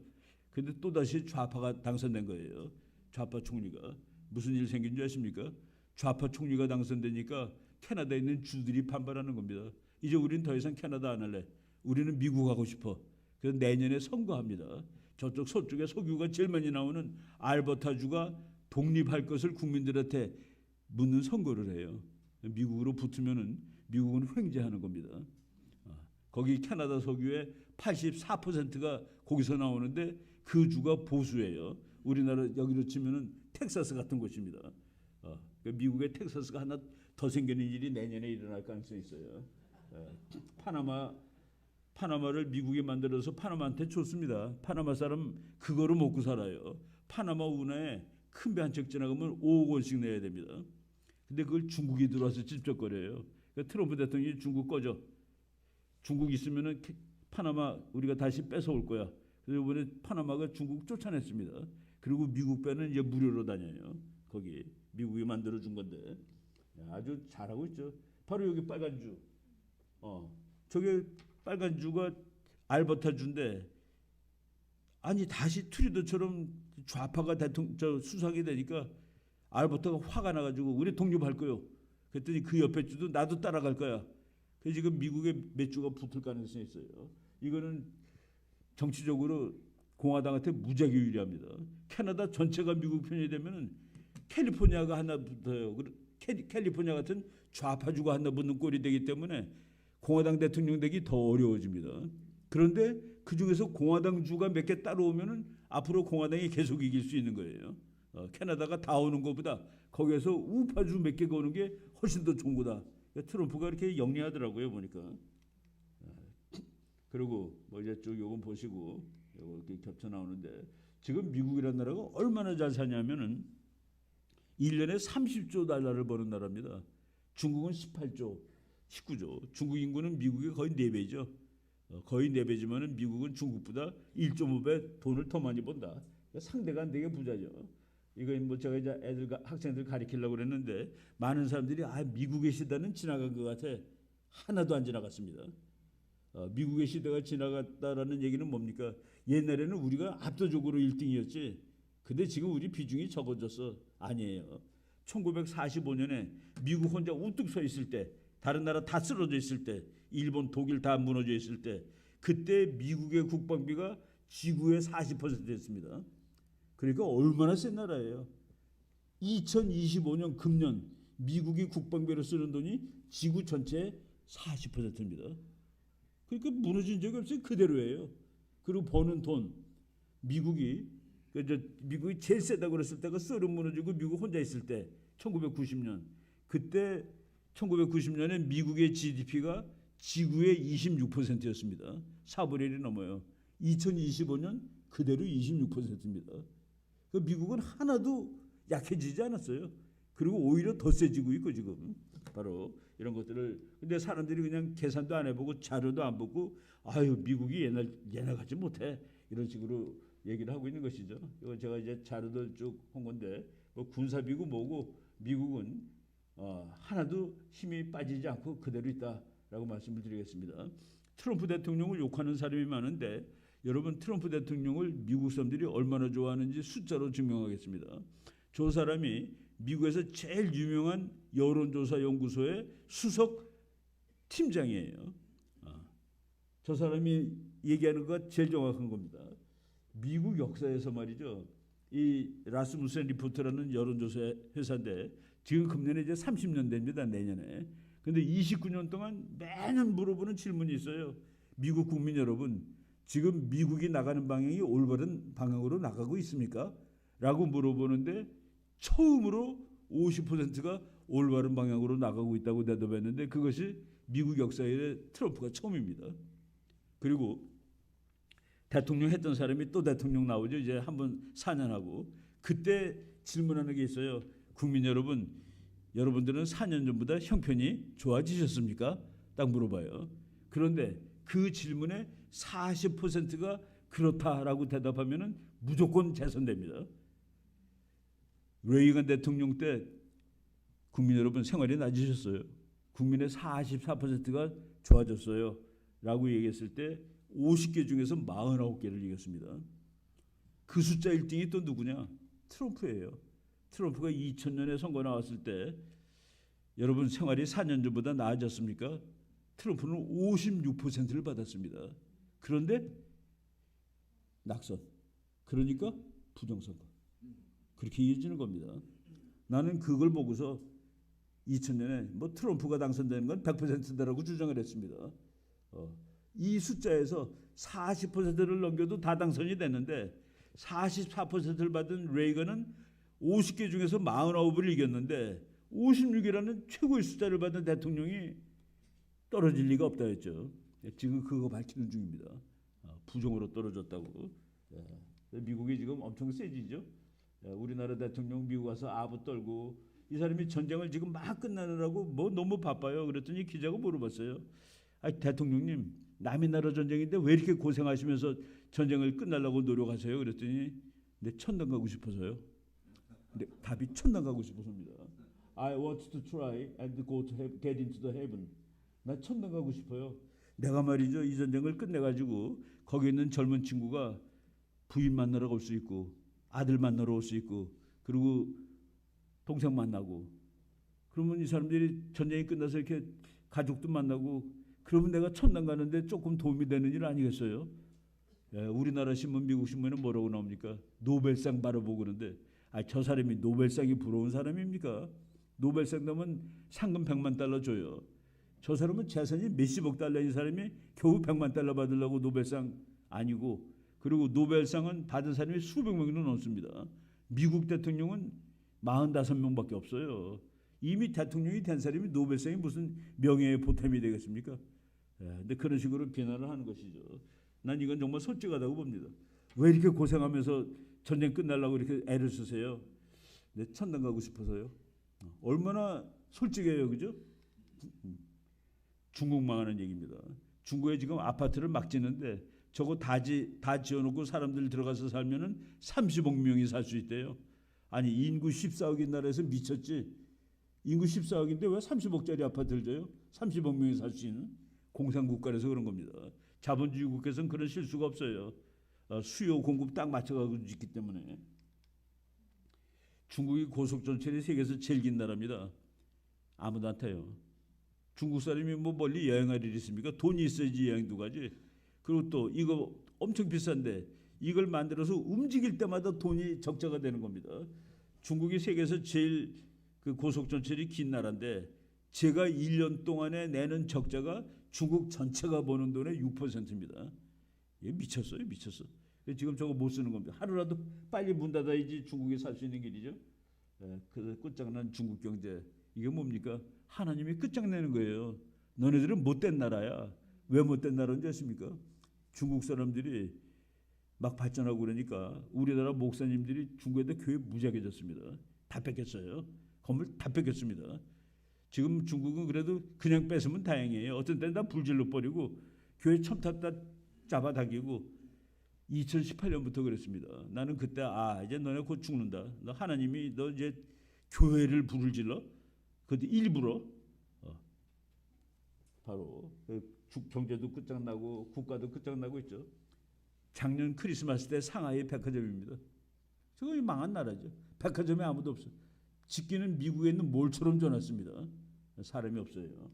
[SPEAKER 2] 근데 또 다시 좌파가 당선된 거예요. 좌파 총리가 무슨 일 생긴 줄 아십니까? 좌파 총리가 당선되니까 캐나다에 있는 주들이 반발하는 겁니다. 이제 우리는 더 이상 캐나다 안 할래. 우리는 미국 가고 싶어. 그래서 내년에 선거합니다. 저쪽 서쪽에 석유가 제일 많이 나오는 알버타주가 독립할 것을 국민들한테 묻는 선거를 해요. 미국으로 붙으면은 미국은 횡재하는 겁니다. 거기 캐나다 석유의 84%가 거기서 나오는데 그 주가 보수예요. 우리나라 여기로 치면은 텍사스 같은 곳입니다. 미국의 텍사스가 하나 더 생기는 일이 내년에 일어날 가능성이 있어요. 파나마를 미국이 만들어서 파나마한테 줬습니다. 파나마 사람 그거로 먹고 살아요. 파나마 운하에 큰 배 한 척 지나가면 5억 원씩 내야 됩니다. 근데 그걸 중국이 들어와서 찝쩍거려요. 그러니까 트럼프 대통령이 중국 꺼져. 중국 있으면은 파나마 우리가 다시 뺏어올 거야. 그래서 이번에 파나마가 중국 쫓아냈습니다. 그리고 미국 배는 이제 무료로 다녀요. 거기 미국이 만들어 준 건데 아주 잘하고 있죠. 바로 여기 빨간 주. 저게 빨간 주가 알버타 주인데 아니 다시 트루도처럼 좌파가 수상이 되니까 알버타가 화가 나가지고 우리 독립할 거요. 그랬더니 그 옆에 주도 나도 따라갈 거야. 그래서 지금 미국에 몇 주가 붙을 가능성이 있어요. 이거는 정치적으로 공화당한테 무지하게 유리합니다. 캐나다 전체가 미국 편이 되면은 캘리포니아가 하나 붙어요. 캘리포니아 같은 좌파주가 하나 붙는 꼴이 되기 때문에 공화당 대통령 되기 더 어려워집니다. 그런데 그 중에서 공화당 주가 몇 개 따라오면은 앞으로 공화당이 계속 이길 수 있는 거예요. 캐나다가 다 오는 것보다 거기에서 우파주 몇 개가 오는 게 훨씬 더 좋은 거다. 트럼프가 이렇게 영리하더라고요 보니까. 그리고 뭐 이제 쭉 요건 보시고 요거 이렇게 겹쳐 나오는데 지금 미국이라는 나라가 얼마나 잘 사냐면은 1년에 30조 달러를 버는 나라입니다. 중국은 18조, 19조. 중국 인구는 미국의 거의 4배죠. 거의 4배지만은 미국은 중국보다 1.5배 돈을 더 많이 번다. 상대가 안 되게 부자죠. 이거 뭐 제가 이제 학생들 가르치려고 그랬는데 많은 사람들이 미국의 시대는 지나간 것 같아. 하나도 안 지나갔습니다. 미국의 시대가 지나갔다라는 얘기는 뭡니까? 옛날에는 우리가 압도적으로 1등이었지. 근데 지금 우리 비중이 적어졌어. 아니에요. 1945년에 미국 혼자 우뚝 서 있을 때, 다른 나라 다 쓰러져 있을 때, 일본, 독일 다 무너져 있을 때, 그때 미국의 국방비가 지구의 40%였습니다. 그러니까 얼마나 센 나라예요. 2025년 금년 미국이 국방비로 쓰는 돈이 지구 전체의 40%입니다. 그러니까 무너진 적이 없어요. 그대로예요. 그리고 버는 돈, 미국이 제일 세다고 그랬을 때가 소련 무너지고 미국 혼자 있을 때 1990년, 그때 1990년에 미국의 GDP가 지구의 26%였습니다. 4분의 1이 넘어요. 2025년 그대로 26%입니다. 그 미국은 하나도 약해지지 않았어요. 그리고 오히려 더 세지고 있고 지금 바로 이런 것들을. 근데 사람들이 그냥 계산도 안 해보고 자료도 안 보고 아유 미국이 옛날 같지 못해 이런 식으로 얘기를 하고 있는 것이죠. 이거 제가 이제 자료들 쭉 한 건데 뭐 군사비고 뭐고 미국은 하나도 힘이 빠지지 않고 그대로 있다라고 말씀을 드리겠습니다. 트럼프 대통령을 욕하는 사람이 많은데 여러분 트럼프 대통령을 미국 사람들이 얼마나 좋아하는지 숫자로 증명하겠습니다. 저 사람이 미국에서 제일 유명한 여론조사 연구소의 수석 팀장이에요. 저 사람이 얘기하는 것가 제일 정확한 겁니다. 미국 역사에서 말이죠. 이 라스무센 리포트라는 여론조사 회사인데 지금 금년에 이제 30년 됩니다. 내년에. 근데 29년 동안 매년 물어보는 질문이 있어요. 미국 국민 여러분, 지금 미국이 나가는 방향이 올바른 방향으로 나가고 있습니까? 라고 물어보는데 처음으로 50%가 올바른 방향으로 나가고 있다고 대답했는데 그것이 미국 역사에 트럼프가 처음입니다. 그리고 대통령 했던 사람이 또 대통령 나오죠. 이제 한번 4년 하고 그때 질문하는 게 있어요. 국민 여러분, 여러분들은 4년 전보다 형편이 좋아지셨습니까? 딱 물어봐요. 그런데 그 질문에 40%가 그렇다라고 대답하면은 무조건 재선됩니다. 레이건 대통령 때 국민 여러분 생활이 나아지셨어요. 국민의 44%가 좋아졌어요. 라고 얘기했을 때 50개 중에서 49개를 이겼습니다. 그 숫자 1등이 또 누구냐? 트럼프예요. 트럼프가 2000년에 선거 나왔을 때 여러분 생활이 4년 전보다 나아졌습니까? 트럼프는 56%를 받았습니다. 그런데 낙선. 그러니까 부정선거. 그렇게 이어지는 겁니다. 나는 그걸 보고서 2000년에 뭐 트럼프가 당선되는 건 100%다라고 주장을 했습니다. 이 숫자에서 40%를 넘겨도 다 당선이 됐는데 44%를 받은 레이건은 50개 중에서 49을 이겼는데 56이라는 최고의 숫자를 받은 대통령이 떨어질 리가 없다 했죠. 지금 그거 밝히는 중입니다. 부정으로 떨어졌다고. 미국이 지금 엄청 세지죠. 우리나라 대통령 미국 와서 아부 떨고 이 사람이 전쟁을 지금 막 끝나느라고 뭐 너무 바빠요. 그랬더니 기자가 물어봤어요. 대통령님 남의 나라 전쟁인데 왜 이렇게 고생하시면서 전쟁을 끝내려고 노력하세요? 그랬더니 내 천당 가고 싶어서요. 근데 답이 천당 가고 싶어서입니다. I want to try and go to get into the heaven. 나 천당 가고 싶어요. 내가 말이죠. 이 전쟁을 끝내가지고 거기 있는 젊은 친구가 부인 만나러 올 수 있고 아들 만나러 올 수 있고 그리고 동생 만나고 그러면 이 사람들이 전쟁이 끝나서 이렇게 가족도 만나고 그러면 내가 천당 가는데 조금 도움이 되는 일 아니겠어요? 우리나라 신문 미국 신문에 뭐라고 나옵니까? 노벨상 바라보고 그러는데 저 사람이 노벨상이 부러운 사람입니까? 노벨상 나면 상금 100만 달러 줘요. 저 사람은 재산이 몇십억 달러인 사람이 겨우 100만 달러 받으려고 노벨상 아니고 그리고 노벨상은 받은 사람이 수백 명이나 넘습니다. 미국 대통령은 45명밖에 없어요. 이미 대통령이 된 사람이 노벨상이 무슨 명예의 보탬이 되겠습니까? 근데 그런 식으로 비난을 하는 것이죠. 난 이건 정말 솔직하다고 봅니다. 왜 이렇게 고생하면서 전쟁 끝나려고 이렇게 애를 쓰세요? 내 천당 가고 싶어서요. 얼마나 솔직해요, 그죠? 중국 망하는 얘기입니다. 중국에 지금 아파트를 막 짓는데 저거 다 지어놓고 사람들 들어가서 살면은 30억 명이 살 수 있대요. 아니 인구 14억인 나라에서 미쳤지. 인구 14억인데 왜 30억짜리 아파트를 줘요? 30억 명이 살 수 있는 공산국가라서 그런 겁니다. 자본주의 국가에서는 그런 실수가 없어요. 수요 공급 딱 맞춰가지고 짓기 때문에. 중국이 고속전철이 세계에서 제일 긴 나라입니다. 아무도 안 타요. 중국 사람이 뭐 멀리 여행할 일이 있습니까? 돈이 있어야지 여행도 가지. 그리고 또 이거 엄청 비싼데 이걸 만들어서 움직일 때마다 돈이 적자가 되는 겁니다. 중국이 세계에서 제일 그 고속전철이 긴 나라인데 제가 1년 동안에 내는 적자가 중국 전체가 버는 돈의 6%입니다. 이게 미쳤어요, 미쳤어. 지금 저거 못 쓰는 겁니다. 하루라도 빨리 문 닫아야지 중국에 살 수 있는 길이죠. 그래서 끝장난 중국 경제. 이게 뭡니까? 하나님이 끝장내는 거예요. 너네들은 못된 나라야. 왜 못된 나라인지 아십니까? 중국 사람들이 막 발전하고 그러니까 우리나라 목사님들이 중국에다 교회 무지하게 졌습니다. 다 뺏겼어요. 건물 다 뺏겼습니다. 지금 중국은 그래도 그냥 뺏으면 다행이에요. 어떤 때는 다 불질러 버리고 교회 첨탑 다 잡아당기고 2018년부터 그랬습니다. 나는 그때 이제 너네 곧 죽는다. 너 하나님이 너 이제 교회를 불을 질러? 그것도 일부러 바로 경제도 끝장나고 국가도 끝장나고 있죠. 작년 크리스마스 때 상하이 백화점입니다. 저거 망한 나라죠. 백화점에 아무도 없어. 짓기는 미국에 있는 몰처럼 줘놨습니다. 사람이 없어요.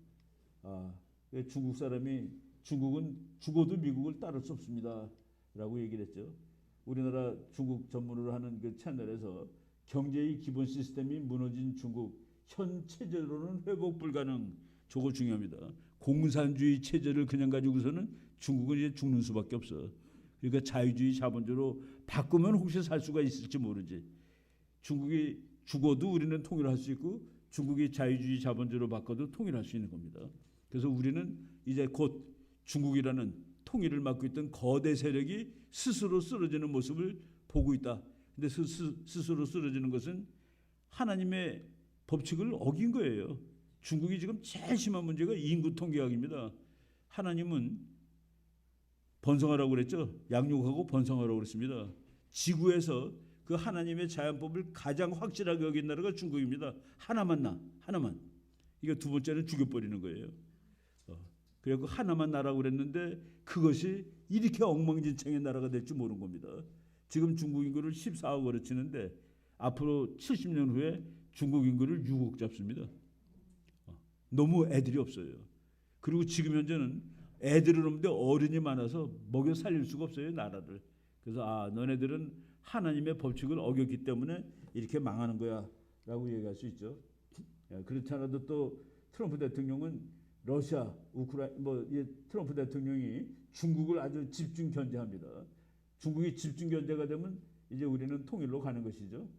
[SPEAKER 2] 중국 사람이 중국은 죽어도 미국을 따를 수 없습니다. 라고 얘기를 했죠. 우리나라 중국 전문으로 하는 그 채널에서 경제의 기본 시스템이 무너진 중국 현 체제로는 회복 불가능. 저거 중요합니다. 공산주의 체제를 그냥 가지고서는 중국은 이제 죽는 수밖에 없어. 그러니까 자유주의 자본주의로 바꾸면 혹시 살 수가 있을지 모르지. 중국이 죽어도 우리는 통일할 수 있고 중국이 자유주의 자본주의로 바꿔도 통일할 수 있는 겁니다. 그래서 우리는 이제 곧 중국이라는 통일을 맡고 있던 거대 세력이 스스로 쓰러지는 모습을 보고 있다. 근데 스스로 쓰러지는 것은 하나님의 법칙을 어긴 거예요. 중국이 지금 제일 심한 문제가 인구 통계학입니다. 하나님은 번성하라고 그랬죠. 양육하고 번성하라고 그랬습니다. 지구에서 그 하나님의 자연법을 가장 확실하게 여긴 나라가 중국입니다. 하나만. 이거 두 번째는 죽여버리는 거예요. 그리고 하나만 나라고 그랬는데 그것이 이렇게 엉망진창의 나라가 될 줄 모르는 겁니다. 지금 중국 인구를 14억으로 치는데 앞으로 70년 후에 중국 인구를 6억 잡습니다. 너무 애들이 없어요. 그리고 지금 현재는 애들은 없는데 어른이 많아서 먹여 살릴 수가 없어요, 나라를. 그래서 너네들은 하나님의 법칙을 어겼기 때문에 이렇게 망하는 거야 라고 얘기할 수 있죠. 그렇지 않아도 또 트럼프 대통령은 러시아, 트럼프 대통령이 중국을 아주 집중 견제합니다. 중국이 집중 견제가 되면 이제 우리는 통일로 가는 것이죠.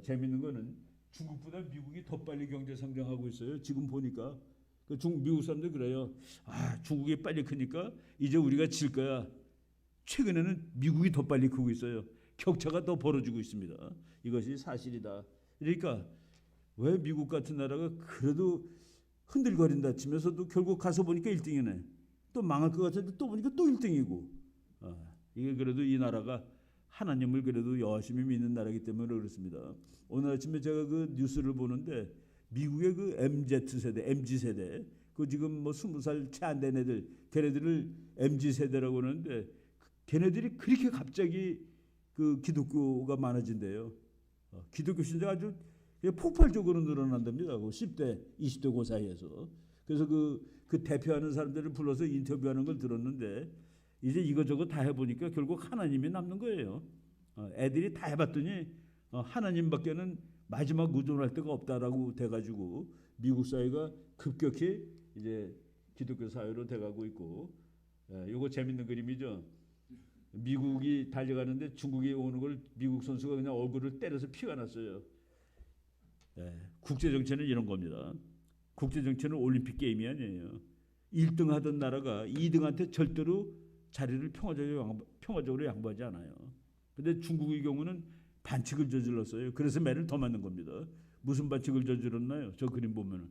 [SPEAKER 2] 재밌는 거는 중국보다 미국이 더 빨리 경제 성장하고 있어요. 지금 보니까 미국 사람들 그래요. 중국이 빨리 크니까 이제 우리가 질 거야. 최근에는 미국이 더 빨리 크고 있어요. 격차가 더 벌어지고 있습니다. 이것이 사실이다. 그러니까 왜 미국 같은 나라가 그래도 흔들거린다 치면서도 결국 가서 보니까 1등이네. 또 망할 것 같은데 또 보니까 또 1등이고. 이게 그래도 이 나라가 하나님을 그래도 여하심히 믿는 나라이기 때문에 그렇습니다. 오늘 아침에 제가 그 뉴스를 보는데 미국의 그 MZ세대, 그 지금 뭐 20살 채 안 된 애들, 걔네들을 MZ세대라고 하는데 걔네들이 그렇게 갑자기 그 기독교가 많아진대요. 기독교 신자가 아주 폭발적으로 늘어난답니다. 그 10대, 20대 그 사이에서. 그래서 그 대표하는 사람들을 불러서 인터뷰하는 걸 들었는데 이제 이것저것 다 해보니까 결국 하나님이 남는 거예요. 애들이 다 해봤더니 하나님밖에는 마지막 의존할 데가 없다라고 돼가지고 미국 사회가 급격히 이제 기독교 사회로 돼가고 있고, 이거 재밌는 그림이죠. 미국이 달려가는데 중국이 오는 걸 미국 선수가 그냥 얼굴을 때려서 피가 났어요. 국제 정치는 이런 겁니다. 국제 정치는 올림픽 게임이 아니에요. 1등 하던 나라가 2등한테 절대로 자리를 평화적으로 양보하지 않아요. 근데 중국의 경우는 반칙을 저질렀어요. 그래서 매를 더 맞는 겁니다. 무슨 반칙을 저질렀나요? 저 그림 보면은,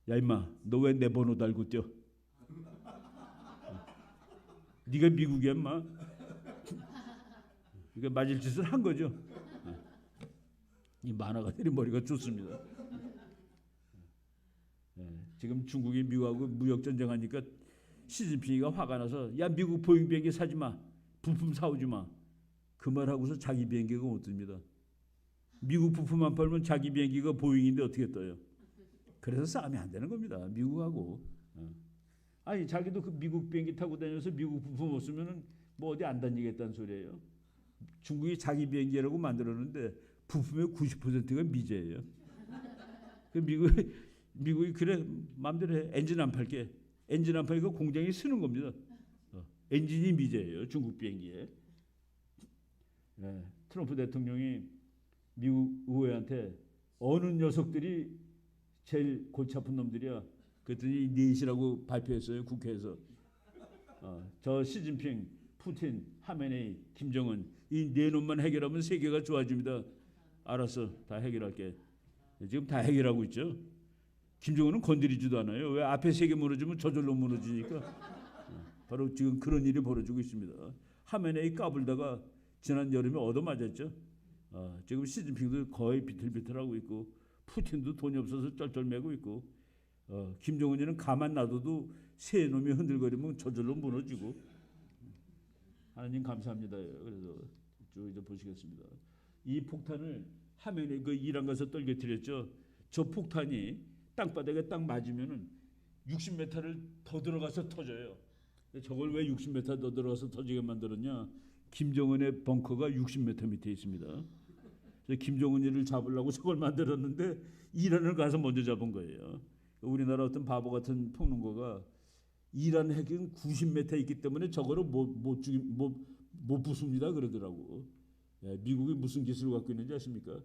[SPEAKER 2] 야 임마, 너 왜 내 번호 달고 뛰어? 네가 미국이야 임마. 이거 맞을 짓을 한 거죠. 이 만화가들이 머리가 좋습니다. 지금 중국이 미국하고 무역 전쟁하니까 시진핑이가 화가 나서 야 미국 보잉 비행기 사지 마, 부품 사오지 마. 그 말하고서 자기 비행기가 못 뜹니다. 미국 부품 안 팔면 자기 비행기가 보잉인데 어떻게 떠요? 그래서 싸움이 안 되는 겁니다. 미국하고. 아니 자기도 그 미국 비행기 타고 다녀서 미국 부품 없으면은 뭐 어디 안 다니겠다는 소리예요. 중국이 자기 비행기라고 만들었는데 부품의 90%가 미제예요. 그 미국이 그래 마음대로 해. 엔진 안 팔게. 엔진 안 팔니까 공장이 쓰는 겁니다. 엔진이 미제예요. 중국 비행기에. 네, 트럼프 대통령이 미국 의회한테 어느 녀석들이 제일 골치 아픈 놈들이야. 그랬더니 넷이라고 발표했어요. 국회에서. 저 시진핑, 푸틴, 하메네이, 김정은 이 네 놈만 해결하면 세계가 좋아집니다. 알았어. 다 해결할게. 지금 다 해결하고 있죠. 김정은은 건드리지도 않아요. 왜 앞에 세 개 무너지면 저절로 무너지니까. 바로 지금 그런 일이 벌어지고 있습니다. 하메네이 까불다가 지난 여름에 얻어맞았죠. 지금 시진핑도 거의 비틀비틀하고 있고 푸틴도 돈이 없어서 쩔쩔매고 있고 김정은이는 가만 놔둬도 새 놈이 흔들거리면 저절로 무너지고. 하나님 감사합니다. 그래서 쭉 이제 보시겠습니다. 이 폭탄을 하면에 그 이란 가서 떨겨뜨렸죠. 저 폭탄이 땅바닥에 딱 맞으면은 60m를 더 들어가서 터져요. 저걸 왜 60m 더 들어가서 터지게 만들었냐? 김정은의 벙커가 60m 밑에 있습니다. 그래서 김정은이를 잡으려고 저걸 만들었는데 이란을 가서 먼저 잡은 거예요. 우리나라 어떤 바보 같은 평론가가 이란 핵은 90m 있기 때문에 저거를 못 부숩니다 그러더라고. 미국이 무슨 기술을 갖고 있는지 아십니까?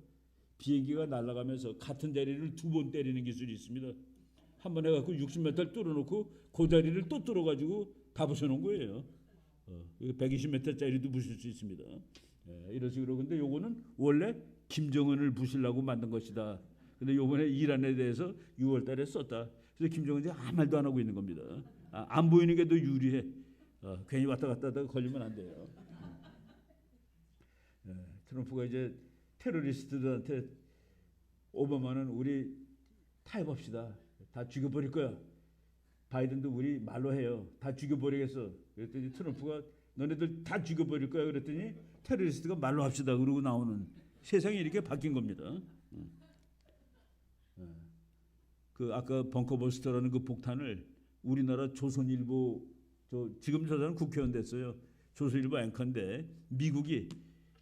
[SPEAKER 2] 비행기가 날아가면서 같은 자리를 두 번 때리는 기술이 있습니다. 한 번 해갖고 60m를 뚫어놓고 그 자리를 또 뚫어가지고 다 부셔놓은 거예요. 120m짜리도 부실 수 있습니다. 이런 식으로. 근데 요거는 원래 김정은을 부시려고 만든 것이다. 근데 요번에 이란에 대해서 6월달에 썼다. 그래서 김정은이 아무 말도 안 하고 있는 겁니다. 안 보이는 게 더 유리해. 괜히 왔다 갔다 하다가 걸리면 안 돼요. 트럼프가 이제 테러리스트들한테 오바마는 우리 타협합시다. 다 죽여버릴 거야. 바이든도 우리 말로 해요. 다 죽여버리겠어. 그랬더니 트럼프가 너네들 다 죽여버릴 거야. 그랬더니 테러리스트가 말로 합시다. 그러고 나오는 세상이 이렇게 바뀐 겁니다. 그 아까 벙커버스터라는 그 폭탄을 우리나라 조선일보 지금 저 사람 국회의원 됐어요. 조선일보 앵커인데 미국이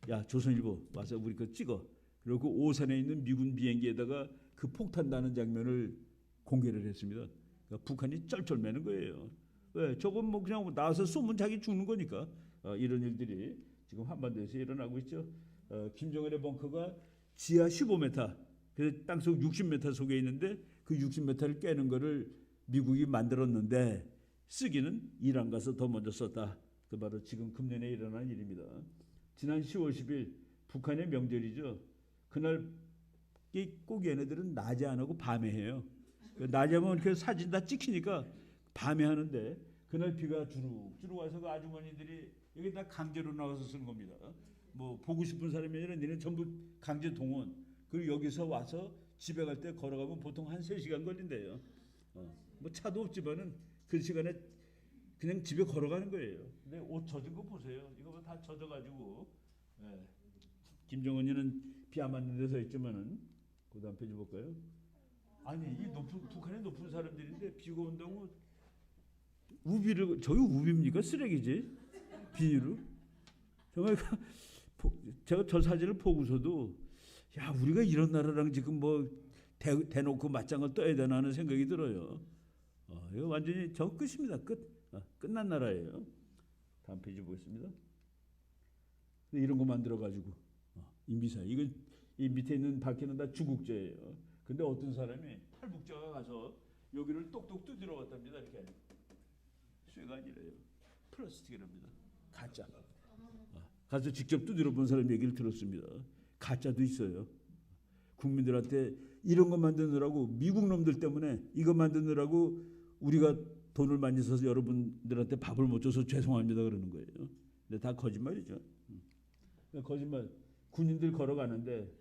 [SPEAKER 2] 야 조선일보 와서 우리 거 찍어. 그리고 오산에 있는 미군 비행기에다가 그 폭탄 나는 장면을 공개를 했습니다. 그러니까 북한이 쩔쩔매는 거예요. 왜? 저건 뭐 그냥 나와서 쏘면 자기 죽는 거니까. 이런 일들이 지금 한반도에서 일어나고 있죠. 김정은의 벙커가 지하 15m, 그래서 땅속 60m 속에 있는데 그 60m를 깨는 거를 미국이 만들었는데 쓰기는 이란 가서 더 먼저 썼다. 그 바로 지금 금년에 일어난 일입니다. 지난 10월 10일 북한의 명절이죠. 그날 꼭 얘네들은 낮에 안 하고 밤에 해요. 낮에 하면 이렇게 사진 다 찍히니까 밤에 하는데 그날 비가 주룩주룩 와서 그 아주머니들이 여기 다 강제로 나와서 쓰는 겁니다. 뭐 보고 싶은 사람이 아니라 니네 전부 강제 동원. 그리고 여기서 와서 집에 갈 때 걸어가면 보통 한 3시간 걸린대요. 뭐 차도 없지만은 그 시간에 그냥 집에 걸어가는 거예요. 근데 옷 젖은 거 보세요. 이거 다 젖어가지고. 김정은이는 비 안 맞는 데 서 있지만은 그 다음 페이지 볼까요? 아니 이 북한의 높은 사람들인데 비가 온다고 우비를 저기 우비입니까? 쓰레기지 비닐로. 정말 제가 저 사진을 보고서도 야 우리가 이런 나라랑 지금 뭐 대놓고 맞짱을 떠야 되나 하는 생각이 들어요. 이거 완전히 저 끝입니다. 끝난 나라예요. 다음 페이지 보겠습니다. 이런 거 만들어 가지고 인비사 이건 이 밑에 있는 밝히는 다 주국제예요. 근데 어떤 사람이 탈북자가 가서 여기를 똑똑 두드려 갔답니다. 이렇게 쇠가 아니래요. 플라스틱이랍니다. 가짜. 가서 직접 두드려 본 사람 얘기를 들었습니다. 가짜도 있어요. 국민들한테 이런 거 만드느라고 미국 놈들 때문에 이거 만드느라고 우리가 돈을 많이 써서 여러분들한테 밥을 못 줘서 죄송합니다 그러는 거예요. 근데 다 거짓말이죠. 거짓말. 군인들 걸어가는데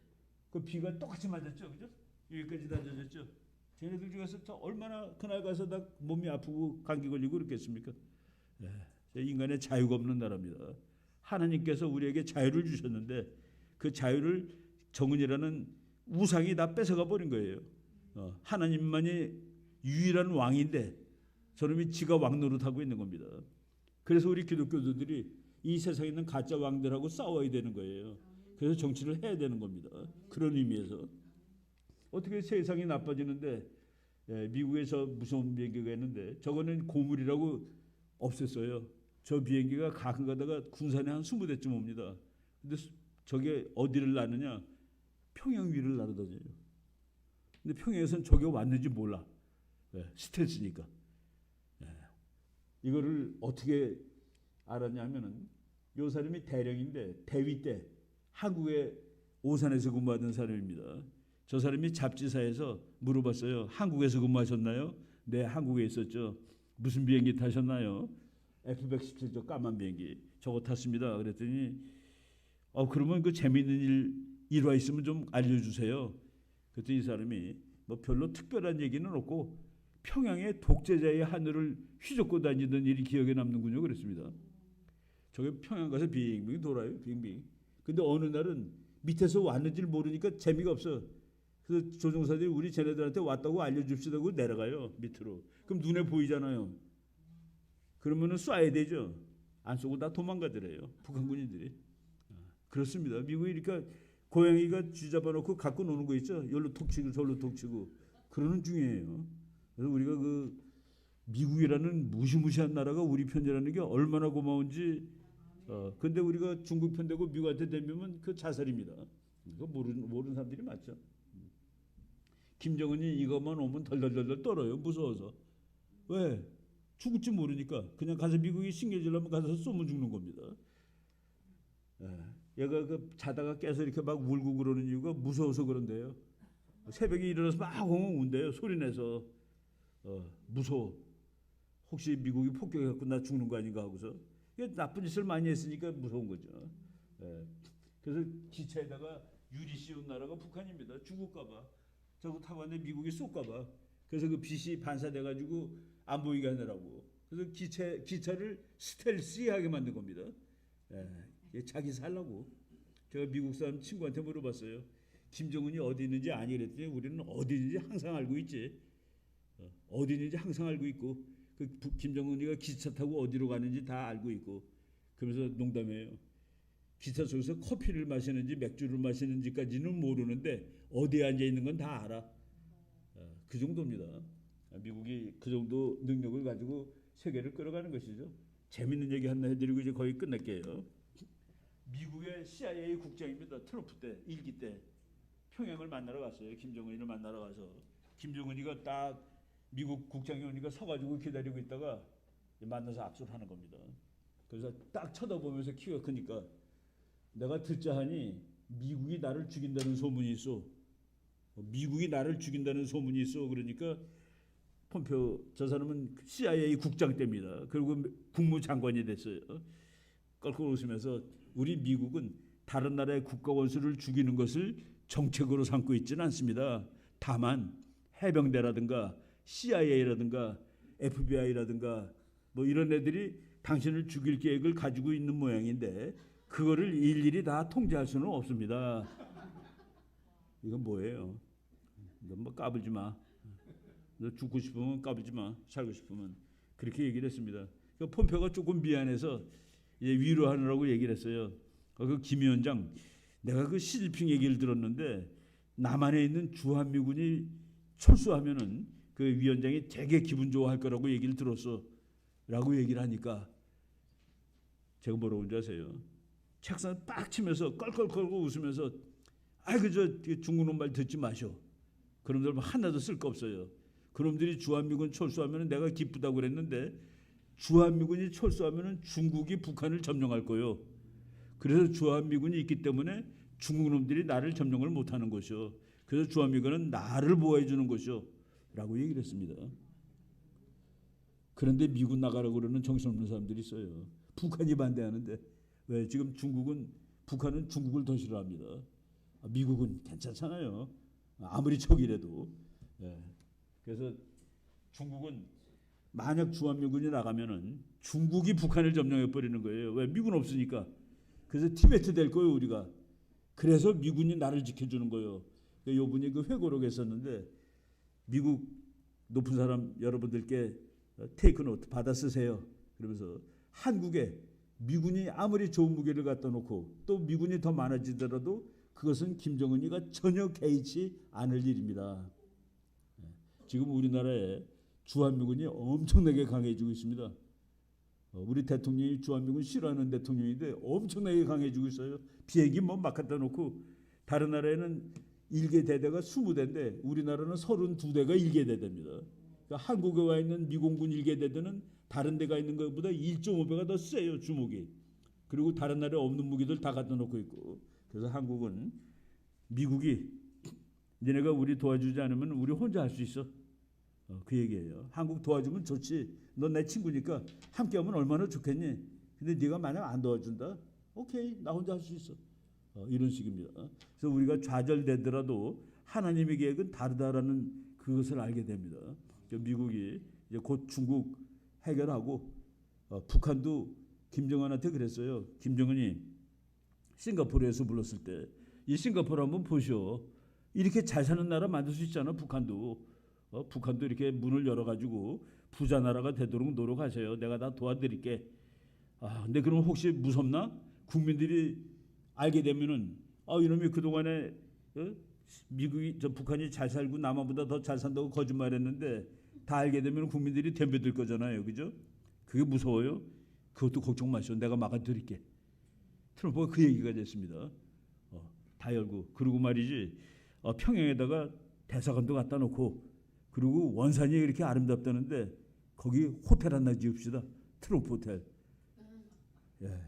[SPEAKER 2] 그 비가 똑같이 맞았죠, 그죠? 여기까지 다 젖었죠. 쟤네들 중에서 얼마나 그날 가서 다 몸이 아프고 감기 걸리고 그렇겠습니까? 인간의 자유가 없는 나라입니다. 하나님께서 우리에게 자유를 주셨는데 그 자유를 정은이라는 우상이 다 뺏어가 버린 거예요. 하나님만이 유일한 왕인데 저놈이 지가 왕 노릇하고 있는 겁니다. 그래서 우리 기독교도들이 이 세상에 있는 가짜 왕들하고 싸워야 되는 거예요. 그래서 정치를 해야 되는 겁니다. 그런 의미에서 어떻게 세상이 나빠지는데 미국에서 무서운 비행기가 있는데 저거는 고물이라고 없앴어요. 저 비행기가 가끔 가다가 군산에 한 20대쯤 옵니다. 근데 저게 어디를 나느냐? 평양 위를 날아다녀요. 근데 평양에서는 저게 왔는지 몰라. 스텔스니까. 이거를 어떻게 알았냐면은 요 사람이 대령인데 대위 때 한국의 오산에서 근무하던 사람입니다. 저 사람이 잡지사에서 물어봤어요. 한국에서 근무하셨나요? 네, 한국에 있었죠. 무슨 비행기 타셨나요? F-117 저 까만 비행기. 저거 탔습니다. 그랬더니 그러면 그 재미있는 일화 있으면 좀 알려주세요. 그랬더니 이 사람이 뭐 별로 특별한 얘기는 없고 평양의 독재자의 하늘을 휘젓고 다니던 일이 기억에 남는군요. 그랬습니다. 저게 평양 가서 빙빙 돌아요. 빙빙. 근데 어느 날은 밑에서 왔는지를 모르니까 재미가 없어. 그래서 조종사들이 우리 쟤네들한테 왔다고 알려줍시다고 내려가요. 밑으로. 그럼 눈에 보이잖아요. 그러면은 쏴야 되죠. 안 쏘고 다 도망가더래요. 북한 군인들이. 그렇습니다. 미국이 그러니까 고양이가 쥐잡아놓고 갖고 노는 거 있죠. 여기로 톡 치고 저기로 톡 치고 그러는 중이에요. 그래서 우리가 그 미국이라는 무시무시한 나라가 우리 편이라는 게 얼마나 고마운지. 근데 우리가 중국 편 되고 미국한테 대면 그 자살입니다. 이거 모르는 사람들이 많죠. 김정은이 이것만 오면 덜덜덜덜 떨어요. 무서워서. 왜? 죽을지 모르니까 그냥 가서 미국이 신경질나면 가서 쏘면 죽는 겁니다. 얘가 그 자다가 깨서 이렇게 막 울고 그러는 이유가 무서워서 그런데요. 새벽에 일어나서 막 엉엉 운대요. 소리내서 무서워. 혹시 미국이 폭격해갖고 나 죽는 거 아닌가 하고서. 이게 나쁜 짓을 많이 했으니까 무서운 거죠. 그래서 기차에다가 유리 씌운 나라가 북한입니다. 죽을까봐. 저거 타고 왔는데 미국이 쏠까봐. 그래서 그 빛이 반사돼가지고 안 보이게 하느라고. 그래서 기차를 스텔시하게 만든 겁니다. 자기 살라고. 제가 미국 사람 친구한테 물어봤어요. 김정은이 어디 있는지 아니 그랬더니 우리는 어디 있는지 항상 알고 있지. 어디 있는지 항상 알고 있고 그 김정은이가 기차 타고 어디로 가는지 다 알고 있고. 그러면서 농담해요. 기차 속에서 커피를 마시는지 맥주를 마시는지까지는 모르는데 어디에 앉아 있는 건 다 알아. 그 정도입니다. 미국이 그 정도 능력을 가지고 세계를 끌어가는 것이죠. 재밌는 얘기 하나 해드리고 이제 거의 끝낼게요. 미국의 CIA 국장입니다. 트럼프 때 일기 때 평양을 만나러 갔어요. 김정은이를 만나러 가서 김정은이가 딱 미국 국장이 오니까 서가지고 기다리고 있다가 만나서 압수를 하는 겁니다. 그래서 딱 쳐다보면서 키가 크니까 내가 듣자 하니 미국이 나를 죽인다는 소문이 있어. 미국이 나를 죽인다는 소문이 있어. 그러니까 폼페오 저 사람은 CIA 국장 때입니다. 그리고 국무장관이 됐어요. 껄껄 웃으면서 우리 미국은 다른 나라의 국가 원수를 죽이는 것을 정책으로 삼고 있지는 않습니다. 다만 해병대라든가 CIA라든가 FBI라든가 뭐 이런 애들이 당신을 죽일 계획을 가지고 있는 모양인데 그거를 일일이 다 통제할 수는 없습니다. 이건 뭐예요? 너 뭐 까불지 마. 너 죽고 싶으면 까불지 마. 살고 싶으면. 그렇게 얘기를 했습니다. 폼페오가 조금 미안해서 이제 위로하느라고 얘기를 했어요. 그 김 위원장, 내가 그 시진핑 얘기를 들었는데 남한에 있는 주한미군이 철수하면은 그 위원장이 되게 기분 좋아할 거라고 얘기를 들었어. 라고 얘기를 하니까 제가 뭐라고 하는지 아세요? 책상 빡 치면서 껄껄껄고 웃으면서 저 중국놈 말 듣지 마셔. 그놈들 하나도 쓸 거 없어요. 그놈들이 주한미군 철수하면 내가 기쁘다고 그랬는데 주한미군이 철수하면 중국이 북한을 점령할 거요. 그래서 주한미군이 있기 때문에 중국놈들이 나를 점령을 못하는 것이요. 그래서 주한미군은 나를 보호해 주는 것이요. 라고 얘기를 했습니다. 그런데 미군 나가라고 그러는 정신없는 사람들이 있어요. 북한이 반대하는데 왜 지금 북한은 중국을 더 싫어합니다. 미국은 괜찮잖아요. 아무리 적이라도. 그래서 중국은 만약 주한미군이 나가면은 중국이 북한을 점령해 버리는 거예요. 왜? 미군 없으니까. 그래서 티베트 될 거예요 우리가. 그래서 미군이 나를 지켜주는 거예요. 요분이 그 회고록 했었는데 미국 높은 사람 여러분들께 테이크 노트 받아 쓰세요. 그러면서 한국에 미군이 아무리 좋은 무기를 갖다 놓고 또 미군이 더 많아지더라도 그것은 김정은이가 전혀 개의치 않을 일입니다. 지금 우리나라에 주한미군이 엄청나게 강해지고 있습니다. 우리 대통령이 주한미군 싫어하는 대통령인데 엄청나게 강해지고 있어요. 비행기 뭐 막 갖다 놓고 다른 나라에는 1개 대대가 20대인데 우리나라는 32대가 1개 대대입니다. 그러니까 한국에 와 있는 미공군 1개 대대는 다른 데가 있는 것보다 1.5배가 더 세요, 주목이. 그리고 다른 나라에 없는 무기들 다 갖다 놓고 있고. 그래서 한국은 미국이 너네가 우리 도와주지 않으면 우리 혼자 할 수 있어. 그 얘기예요. 한국 도와주면 좋지. 넌 내 친구니까 함께하면 얼마나 좋겠니? 근데 네가 만약 안 도와준다? 오케이, 나 혼자 할 수 있어. 이런 식입니다. 그래서 우리가 좌절되더라도 하나님의 계획은 다르다라는 그것을 알게 됩니다. 미국이 이제 곧 중국 해결하고 북한도 김정은한테 그랬어요. 김정은이 싱가포르에서 불렀을 때 이 싱가포르 한번 보시오. 이렇게 잘 사는 나라 만들 수 있잖아. 북한도 북한도 이렇게 문을 열어가지고 부자 나라가 되도록 노력하세요. 내가 다 도와드릴게. 근데 그럼 혹시 무섭나? 국민들이 알게 되면은 이놈이 그동안에 미국이 북한이 잘 살고 남한보다 더 잘 산다고 거짓말했는데 다 알게 되면 국민들이 덤벼들 거잖아요, 그죠? 그게 무서워요. 그것도 걱정 마시오. 내가 막아드릴게. 트럼프가 그 얘기가 됐습니다. 다 열고 그리고 말이지 평양에다가 대사관도 갖다 놓고 그리고 원산이 이렇게 아름답다는데 거기 호텔 하나 지읍시다. 트럼프 호텔. 예.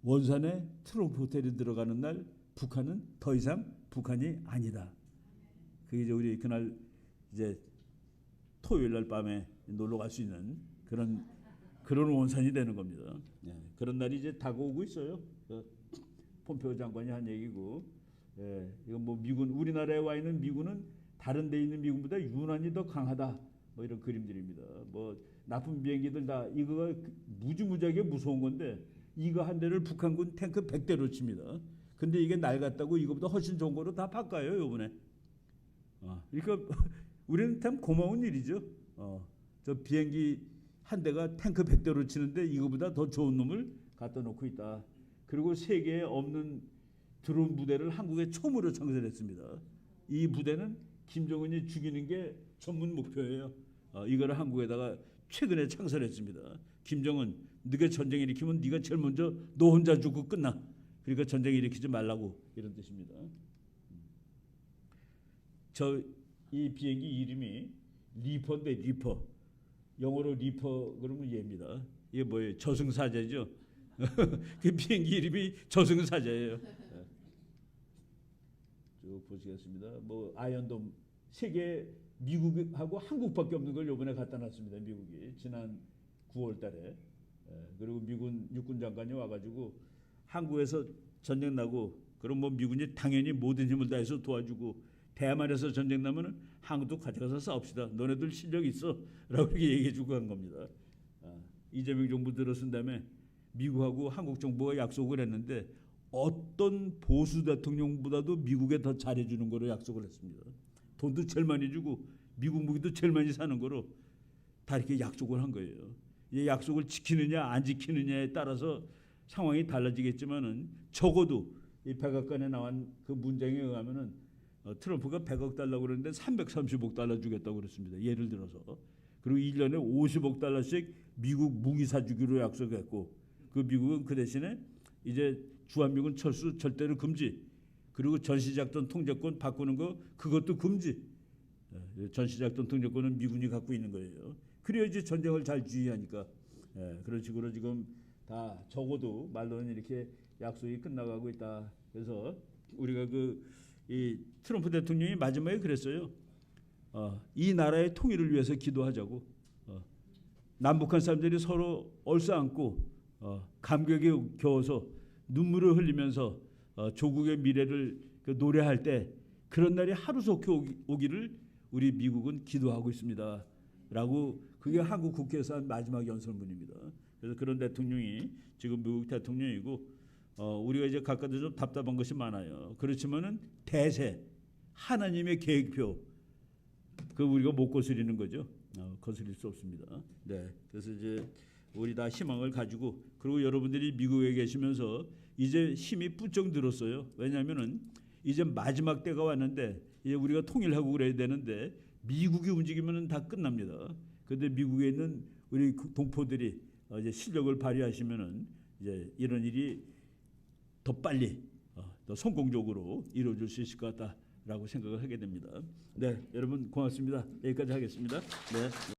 [SPEAKER 2] 원산에 트럼프 호텔이 들어가는 날 북한은 더 이상 북한이 아니다. 그게 이제 우리 그날 이제 토요일 날 밤에 놀러 갈 수 있는 그런 원산이 되는 겁니다. 예. 그런 날이 이제 다가오고 있어요. 폼페오 장관이 한 얘기고. 예. 이건 뭐 미군 우리나라에 와 있는 미군은 다른 데 있는 미군보다 유난히 더 강하다. 뭐 이런 그림들입니다. 뭐 나쁜 비행기들 다 이거가 무지무지하게 무서운 건데 이거 한 대를 북한군 탱크 100대로 칩니다. 근데 이게 낡았다고 이거보다 훨씬 좋은 거로 다 바꿔요, 요번에. 그러니까 우리는 참 고마운 일이죠. 저 비행기 한 대가 탱크 100대로 치는데 이거보다 더 좋은 놈을 갖다 놓고 있다. 그리고 세계에 없는 드론 부대를 한국에 처음으로 창설했습니다. 이 부대는 김정은이 죽이는 게 전문 목표예요. 이거를 한국에다가 최근에 창설했습니다. 김정은, 네가 전쟁 일으키면 네가 제일 먼저 너 혼자 죽고 끝나. 그러니까 전쟁 일으키지 말라고 이런 뜻입니다. 이 비행기 이름이 리퍼인데 리퍼. 영어로 리퍼 그러면 얘입니다. 이게 뭐예요? 저승사자죠. 그 비행기 이름이 저승사자예요. 쭉 보시겠습니다. 뭐 아이언돔 세계 미국하고 한국밖에 없는 걸 이번에 갖다 놨습니다. 미국이 지난 9월달에. 그리고 미군 육군 장관이 와가지고 한국에서 전쟁 나고 그럼 뭐 미군이 당연히 모든 힘을 다해서 도와주고 대만에서 전쟁 나면은 한국도 가져가서 싸웁시다. 너네들 실력 있어라고 이렇게 얘기해주고 간 겁니다. 이재명 정부 들어선 다음에 미국하고 한국 정부가 약속을 했는데 어떤 보수 대통령보다도 미국에 더 잘해주는 거로 약속을 했습니다. 돈도 제일 많이 주고 미국 무기도 제일 많이 사는 거로 다 이렇게 약속을 한 거예요. 이 약속을 지키느냐 안 지키느냐에 따라서 상황이 달라지겠지만은 적어도 이 백악관에 나온 그 문장에 의하면은 트럼프가 100억 달러 그러는데 330억 달러 주겠다고 그랬습니다. 예를 들어서. 그리고 1년에 50억 달러씩 미국 무기 사주기로 약속했고 그 미국은 그 대신에 이제 주한미군 철수 절대로 금지. 그리고 전시작전 통제권 바꾸는 거 그것도 금지. 전시작전 통제권은 미군이 갖고 있는 거예요. 그래야지 전쟁을 잘 지휘하니까. 그런 식으로 지금 다 적어도 말로는 이렇게 약속이 끝나가고 있다. 그래서 우리가 이 트럼프 대통령이 마지막에 그랬어요. 이 나라의 통일을 위해서 기도하자고. 남북한 사람들이 서로 얼싸안고 감격에 겨워서 눈물을 흘리면서 조국의 미래를 노래할 때 그런 날이 하루속히 오기를 우리 미국은 기도하고 있습니다. 라고 그게 한국 국회에서 한 마지막 연설문입니다. 그래서 그런 대통령이 지금 미국 대통령이고 우리가 이제 각각도 좀 답답한 것이 많아요. 그렇지만은 대세 하나님의 계획표 그 우리가 못 거스리는 거죠. 거스릴 수 없습니다. 네, 그래서 이제 우리 다 희망을 가지고, 그리고 여러분들이 미국에 계시면서 이제 힘이 부쩍 늘었어요. 왜냐하면은 이제 마지막 때가 왔는데 이제 우리가 통일하고 그래야 되는데 미국이 움직이면은 다 끝납니다. 그런데 미국에 있는 우리 동포들이 이제 실력을 발휘하시면은 이제 이런 일이 더 빨리 더 성공적으로 이루어질 수 있을 것 같다라고 생각을 하게 됩니다. 네, 여러분 고맙습니다. 여기까지 하겠습니다. 네.